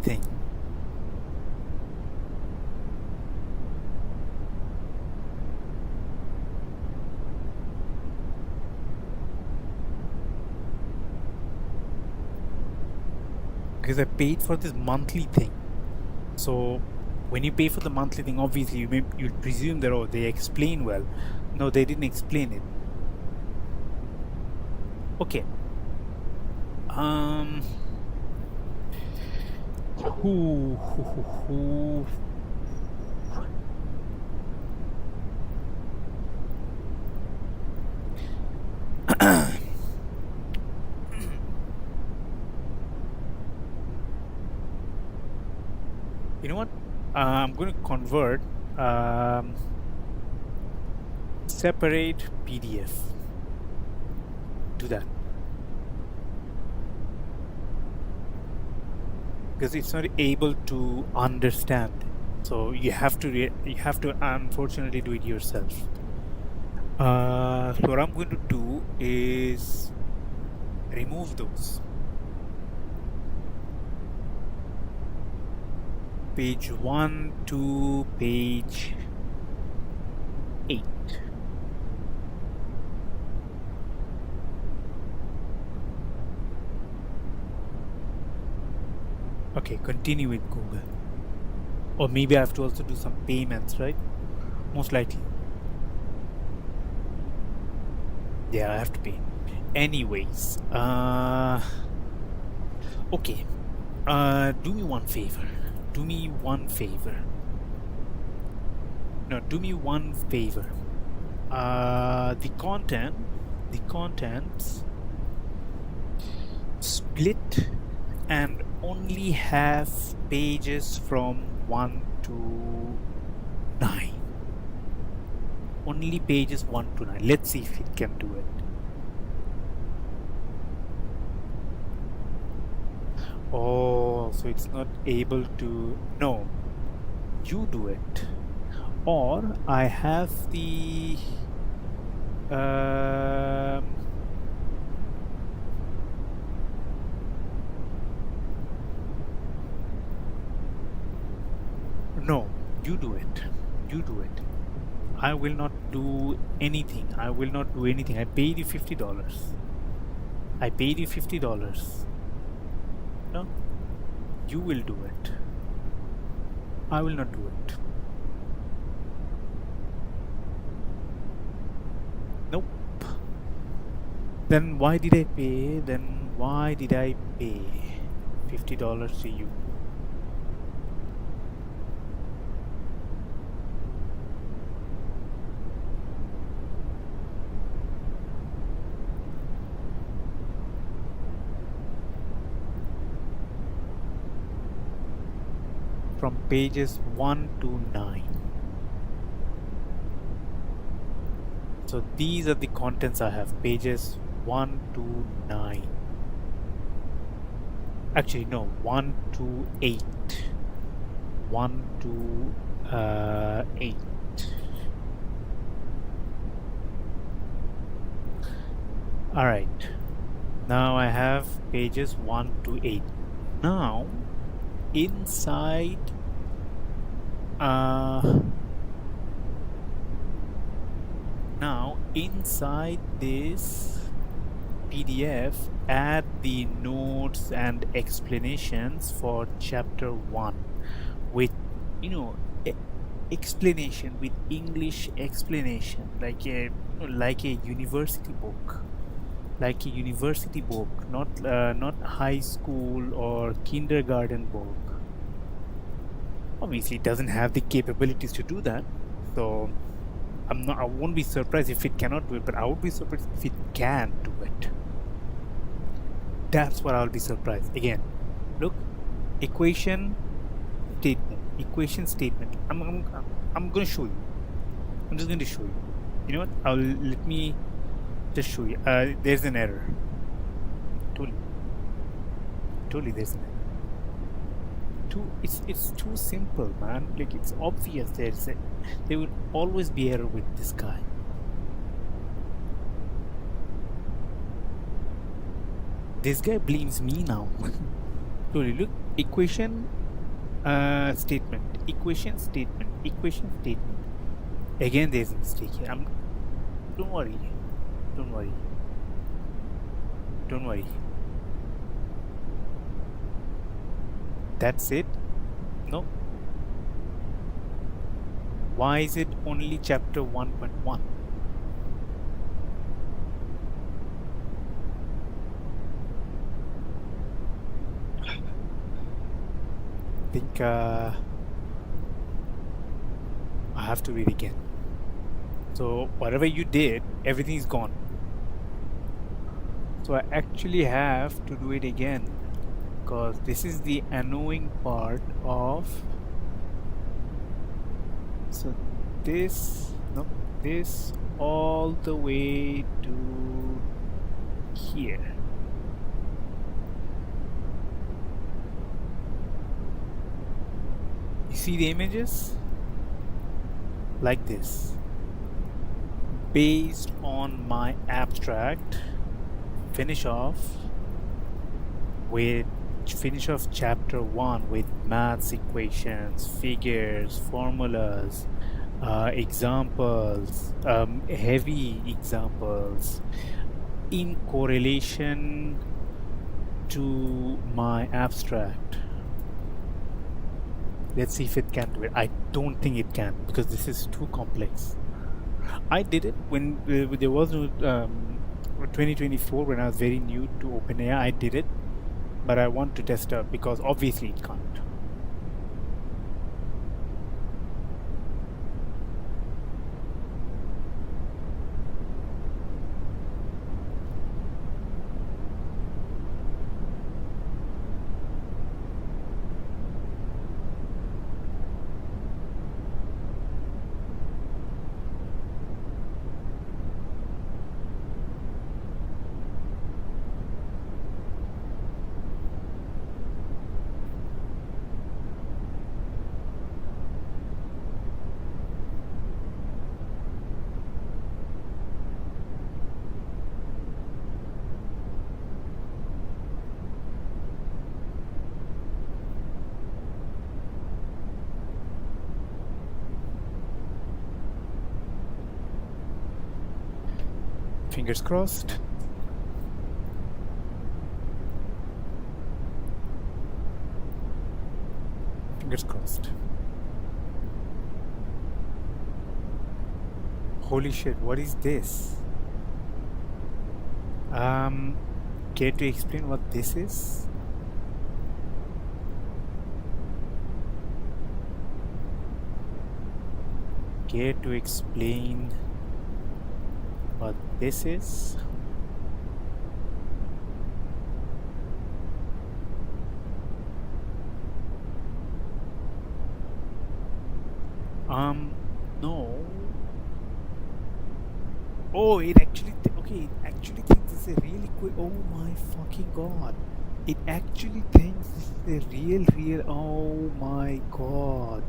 thing. So when you pay for the monthly thing, obviously you'll presume that, they explain well. No, they didn't explain it. Okay. You know what? I'm going to convert separate PDF. Do that. Because it's not able to understand. So you have to unfortunately do it yourself. So what I'm going to do is remove those. Page 1 to page 8. Okay, continue with Google. Or maybe I have to also do some payments, right? Most likely. Yeah, I have to pay. Anyways, okay. Do me one favor. Do me one favor. No, do me one favor. The contents split and only have pages from 1 to 9. Only pages 1 to 9. Let's see if it can do it. Oh, so it's not able to. No, you do it. Or I have the no, you do it. You do it. I will not do anything. I will not do anything. I paid you $50. I paid you $50. No, you will do it. I will not do it. Nope. Then why did I pay? Then why did I pay $50 to you? From pages 1 to 9. So these are the contents I have, pages 1 to 9. Actually, no, 1 to 8. 1 to 8. Alright. Now I have pages 1 to 8. Now, inside this PDF, add the notes and explanations for chapter 1 with, explanation, with English explanation, like a university book. Like a university book, not high school or kindergarten book. Obviously, it doesn't have the capabilities to do that. So I won't be surprised if it cannot do it, but I would be surprised if it can do it. That's what I'll be surprised. Again, look, equation statement. I'm going to show you. I'm just going to show you. You know what? Let me just show you. There's an error. Totally there's an error. It's too simple, man. Like, it's obvious there will always be error with this guy. This guy blames me now. Totally, look, equation statement. Again, there's a mistake here. Don't worry. That's it? No. Why is it only chapter 1.1? I think I have to read again. So whatever you did, everything is gone. So I actually have to do it again, because this is the annoying part of. So this all the way to here. You see the images? Like this. Based on my abstract, finish off chapter 1 with maths equations, figures, formulas, examples, heavy examples in correlation to my abstract. Let's see if it can do it. I don't think it can because this is too complex. I did it when there was no 2024 when I was very new to OpenAI. I did it, but I want to test out because obviously it can't. Fingers crossed. Fingers crossed. Holy shit, what is this? Care to explain what this is? Care to explain what this is? No. Oh, it actually, okay, it actually thinks this is a really quick, oh my fucking god. It actually thinks this is a real, oh my god.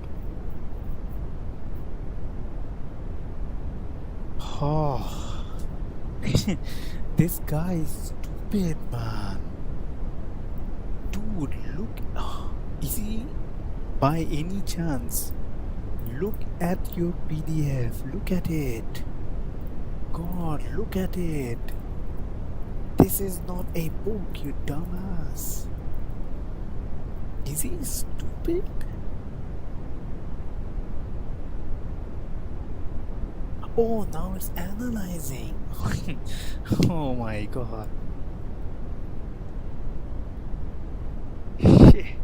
Oh. This guy is stupid, man. Dude, look. Is he, by any chance, look at your PDF. Look at it. God, look at it. This is not a book, you dumbass. Is he stupid? Oh, now it's analyzing. Oh my god. Shit.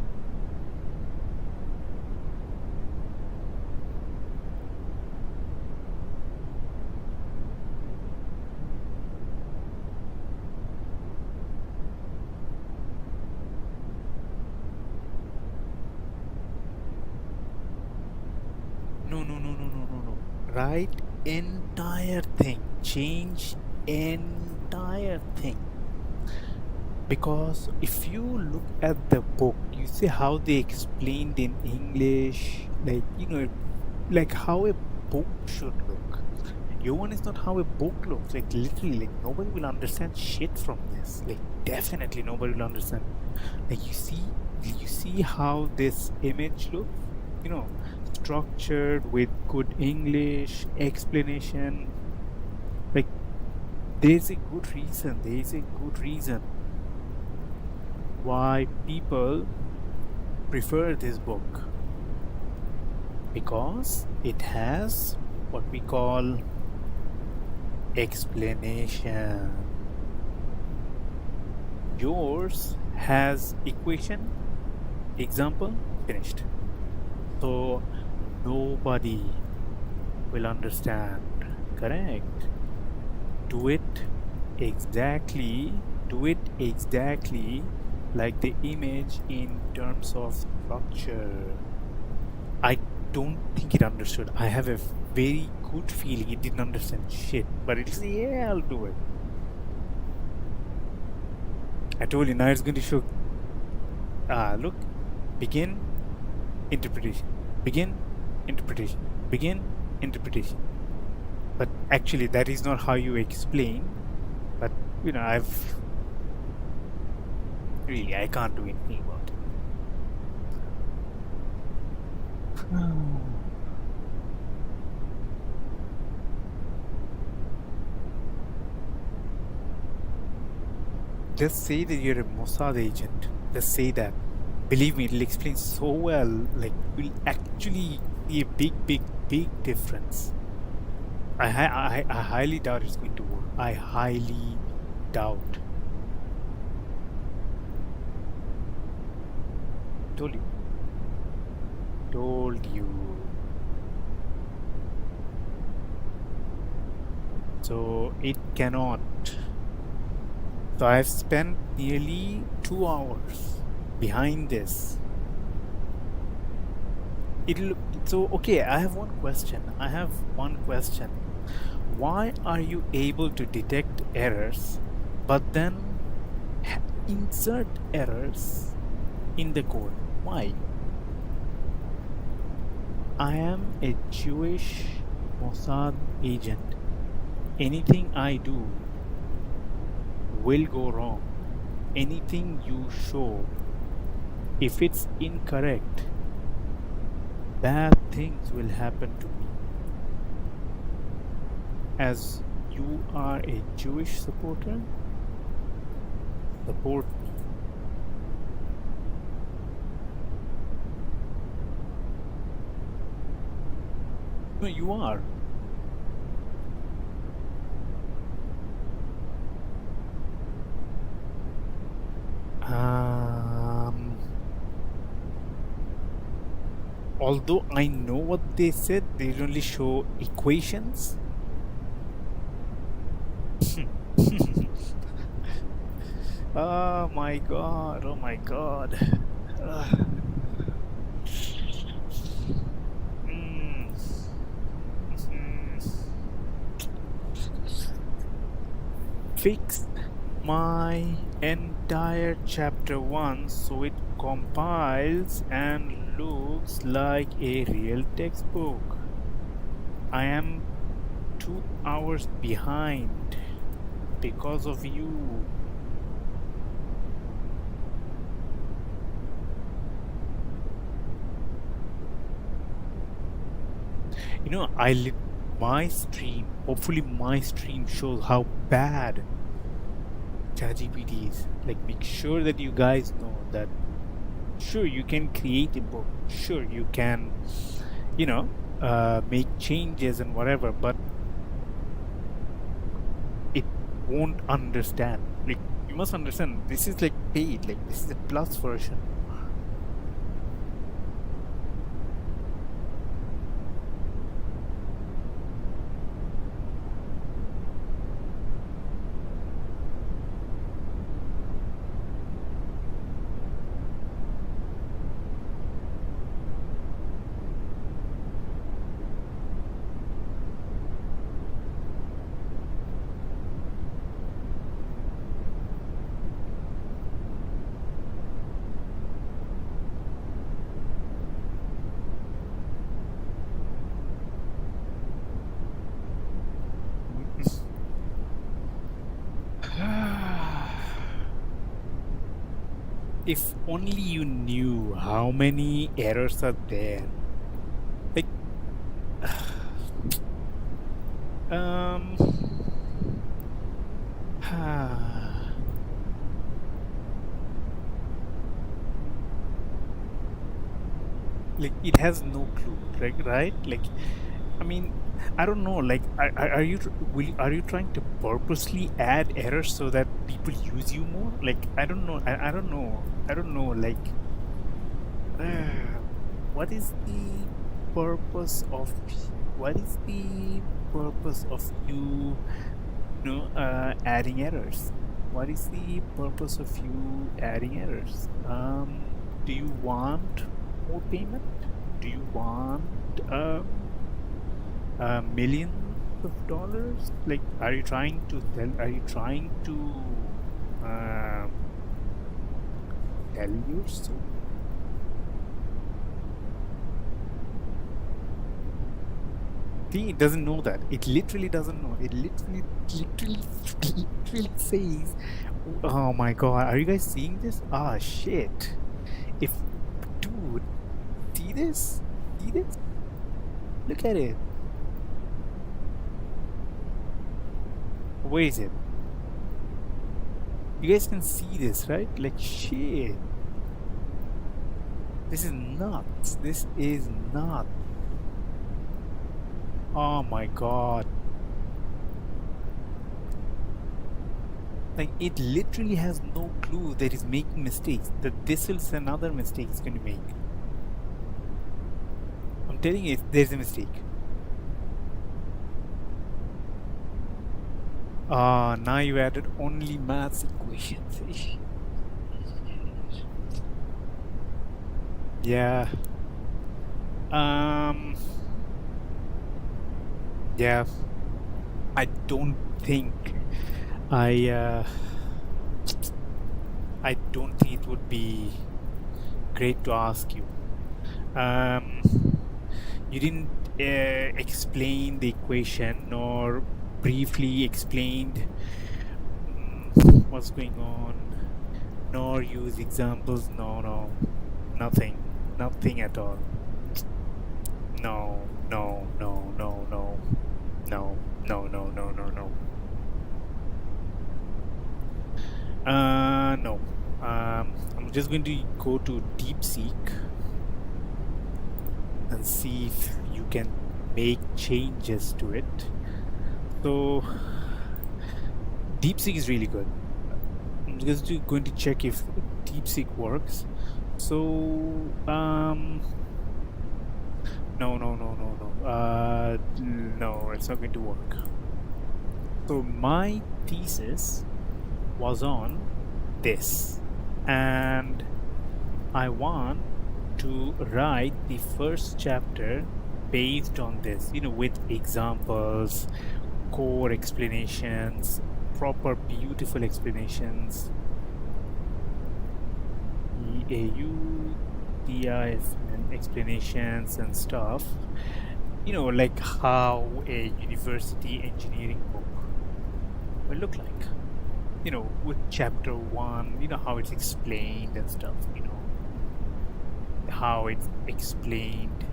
No. Write entire thing. Change entire thing. Because if you look at the book, you see how they explained in English, like, like how a book should look. Your one is not how a book looks. Like, literally, like, nobody will understand shit from this. Like, definitely nobody will understand. Like, you see how this image looks? Structured with good English, explanation. Like, there's a good reason why people prefer this book, because it has what we call explanation. Yours has equation, example, finished. So nobody will understand. Correct? Do it exactly like the image in terms of structure. I don't think it understood. I have a very good feeling it didn't understand shit, but it's, yeah, I'll do it. I told you, now it's going to show. Look, begin interpretation, begin interpretation, begin interpretation. But actually that is not how you explain. But I've Really, I can't do anything about it. Just say that you're a Mossad agent. Just say that. Believe me, it'll explain so well. Like, will actually be a big difference. I highly doubt it's going to work. I highly doubt. Told you. Told you. So it cannot. So I've spent nearly 2 hours behind this. So okay, I have one question. Why are you able to detect errors but then insert errors in the code? Why? I am a Jewish Mossad agent. Anything I do will go wrong. Anything you show, if it's incorrect, bad things will happen to me. As you are a Jewish supporter, support me. No, you are. Although I know what they said, they only show equations. Oh my god, oh my god. Mm. Fix my entire chapter 1 so it compiles and looks like a real textbook. I am 2 hours behind because of you. You know, my stream, hopefully my stream shows how bad ChatGPT is. Like, make sure that you guys know that sure, you can create a book, sure, you can, make changes and whatever, but it won't understand. Like, you must understand, this is like paid, like, this is a plus version. If only you knew how many errors are there. Like, um, like it has no clue, right? Like, I mean, I don't know. Like, are you trying to purposely add errors so that people use you more? Like, I don't know. I don't know. I don't know. Like, what is the purpose of you, adding errors? What is the purpose of you adding errors? Do you want more payment? Do you want millions of dollars? Like, are you trying to sell your soul? See, it doesn't know that. It literally doesn't know. It literally says Oh my god, are you guys seeing this? Ah, shit. If, dude, see this? See this? Look at it. Where is it? You guys can see this, right? Like, shit. This is nuts. This is nuts. Oh my god. Like, it literally has no clue that it's making mistakes. That this is another mistake it's going to make. I'm telling you, there's a mistake. Now you added only maths equations. Yeah. Yeah. I don't think I I don't think it would be great to ask you. Um, you didn't explain the equation nor briefly explained what's going on, nor use examples. No, nothing, nothing at all. No, no, no, no, no, no, no, no, no, no, no. No. I'm just going to go to DeepSeek and see if you can make changes to it. So DeepSeek is really good. I'm just going to check if DeepSeek works. So no, it's not going to work. So my thesis was on this, and I want to write the first chapter based on this, with examples, core explanations, proper beautiful explanations, EAU, DIF, and explanations and stuff, like how a university engineering book will look like, with chapter 1, how it's explained and stuff, how it's explained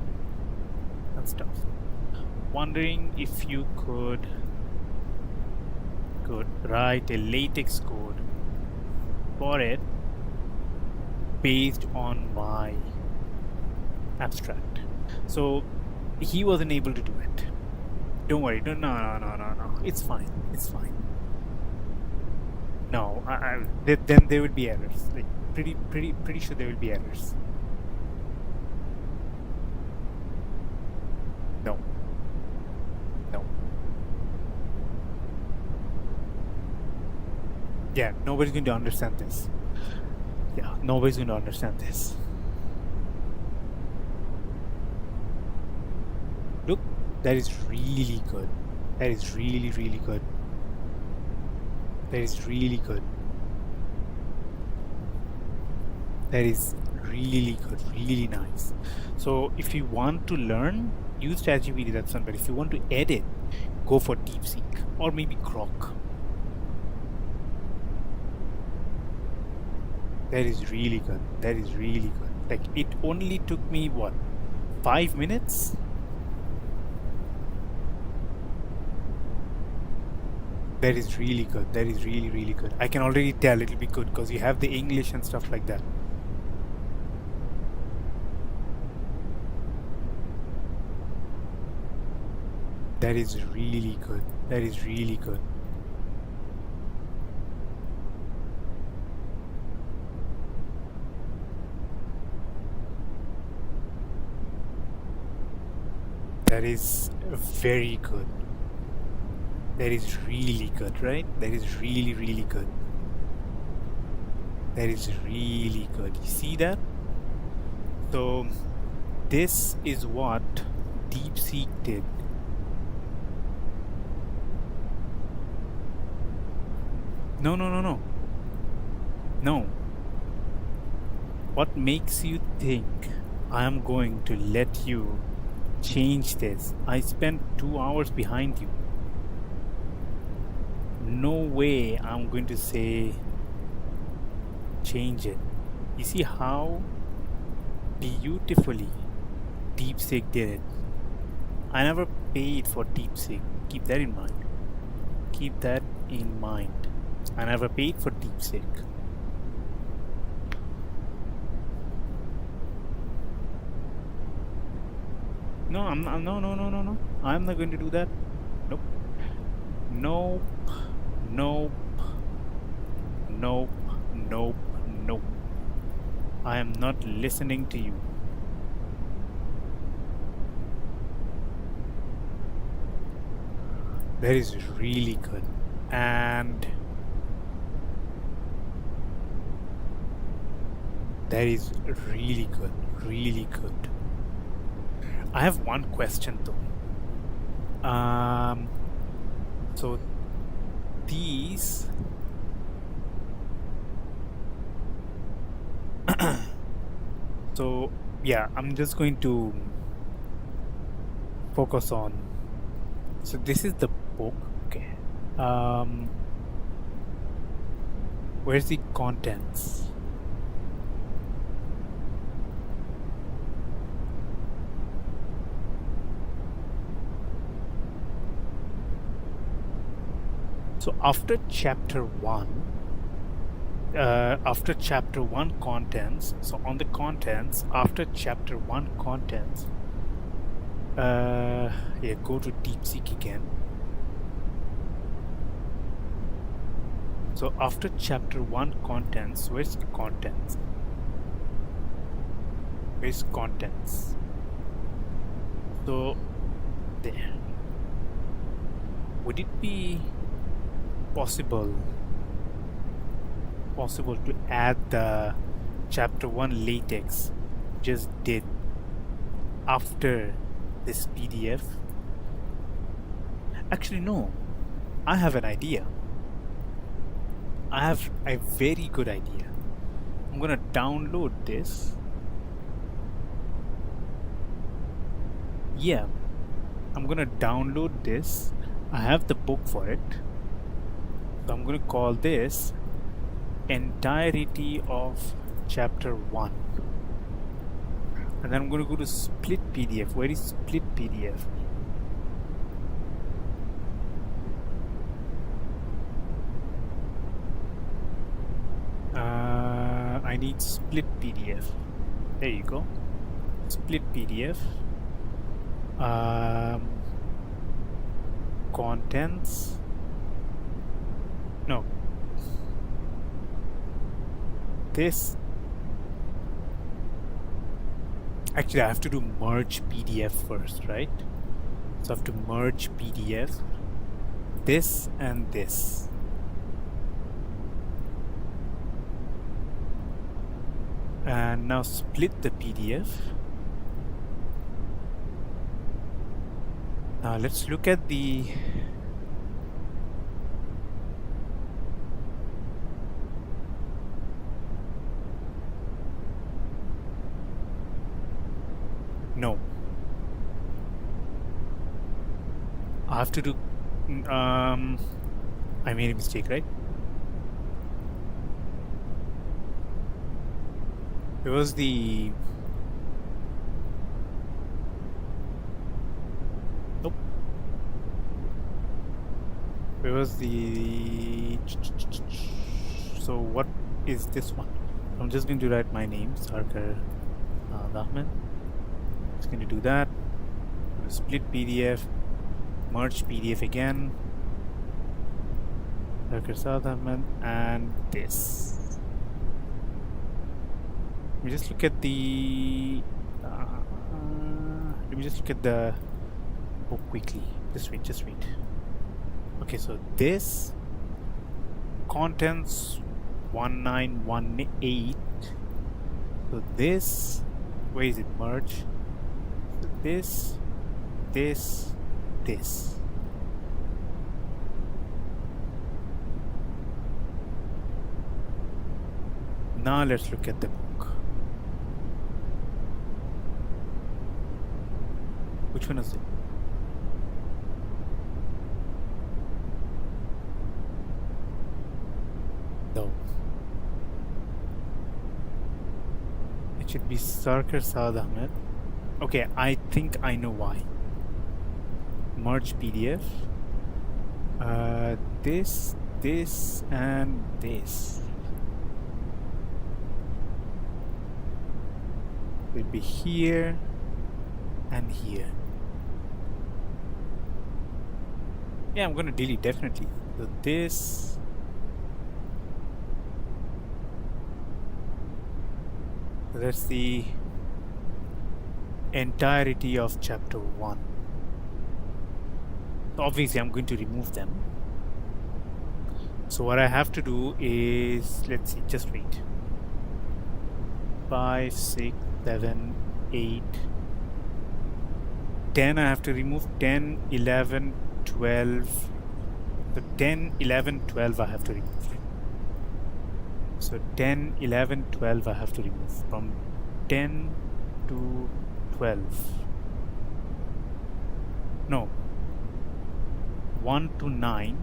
and stuff. Wondering if you could write a LaTeX code for it based on my abstract. So he wasn't able to do it. Don't worry. No. It's fine. It's fine. No, then there would be errors. Like pretty sure there will be errors. No. Yeah, nobody's going to understand this. Yeah, nobody's going to understand this. Look, that is really good. That is really, really good. That is really good. That is really good, really nice. So if you want to learn, use ChatGPT, that's fine. But if you want to edit, go for DeepSeek or maybe Grok. That is really good. That is really good. Like, it only took me, 5 minutes? That is really good. That is really, really good. I can already tell it'll be good because you have the English and stuff like that. That is really good. That is really good. That is very good. That is really good, right? That is really, really good. That is really good. You see that? So this is what DeepSeek did. No. What makes you think I am going to let you change this? I spent 2 hours behind you. No way I'm going to say change it. You see how beautifully DeepSeek did it. I never paid for DeepSeek. Keep that in mind. Keep that in mind. I never paid for DeepSeek. No, no. I'm not going to do that. Nope. Nope. Nope. Nope. Nope. Nope. I am not listening to you. That is really good. And that is really good. Really good. I have one question though. So these so yeah, I'm just going to focus on. So this is the book. Okay. Where's the contents? So after chapter 1, contents, so on the contents, after chapter 1 contents, yeah, go to DeepSeek again. So after chapter 1 contents, where's the contents? Where's contents? So there. Would it be possible to add the chapter 1 latex just did after this PDF? Actually, no. I have an idea. I have a very good idea. I'm gonna download this. Yeah, I'm gonna download this. I have the book for it. So I'm gonna call this entirety of chapter 1. And then I'm going to go to split PDF. Where is split PDF? I need split PDF. There you go. Split PDF. Contents. No. This. Actually, I have to do merge PDF first, right? So I have to merge PDF. This and this. And now split the PDF. Now let's look at the no. I have to do I made a mistake, right? It was the nope. It was the so what is this one? I'm just going to write my name, Sarkar Ahmed. Just going to do that. Split PDF, merge PDF again. Sarkar Saad Ahmed, and this. Let me just look at the. Let me just look at the book quickly. Just wait. Okay, so this contents 1918. So this, where is it? Merge. So this. Now let's look at the book. Which one is it? No. should be Sarkar Saad Ahmed. Okay, I think I know why. Merge PDF. This, and this will be here and here. Yeah, I'm gonna delete definitely. So this. That's the entirety of chapter 1. Obviously, I'm going to remove them. So what I have to do is, let's see, just wait. 5, 6, 7, 8, 10 I have to remove. 10, 11, 12. So 10, 11, 12 I have to remove. So 10, 11, 12 I have to remove. From 10 to 12. No. 1 to 9.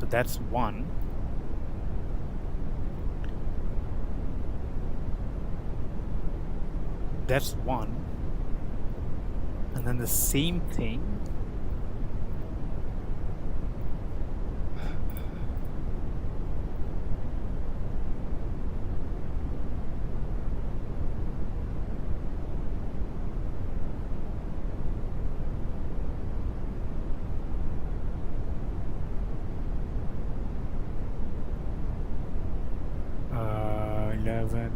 So that's 1. That's 1. And then the same thing. Uh, 11,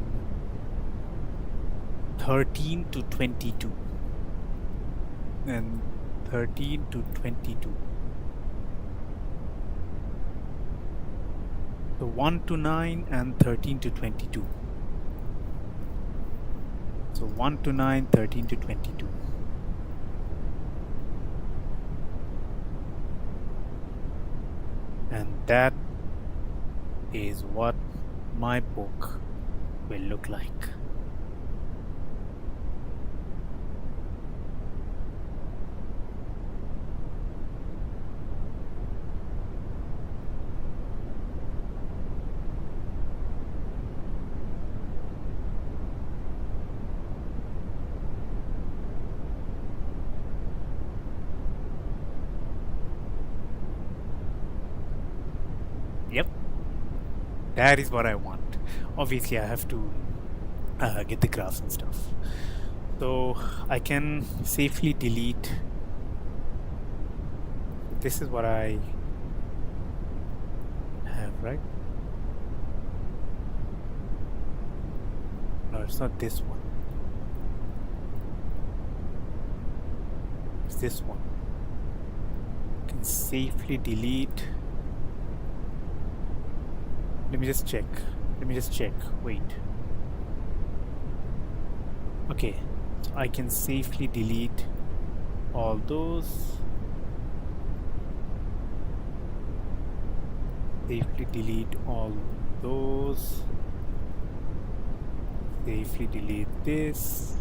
13 to 22. And 13 to 22. So 1 to 9 and 13 to 22. So 1 to 9, 13 to 22. And that is what my book will look like. Yep, that is what I want. Obviously, I have to get the graphs and stuff. So I can safely delete. This is what I have, right? No, it's not this one. It's this one. I can safely delete. Let me just check. Wait. Okay, so I can safely delete all those. Safely delete all those. Safely delete this.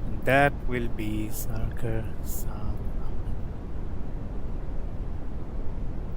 And that will be Sarkar Saad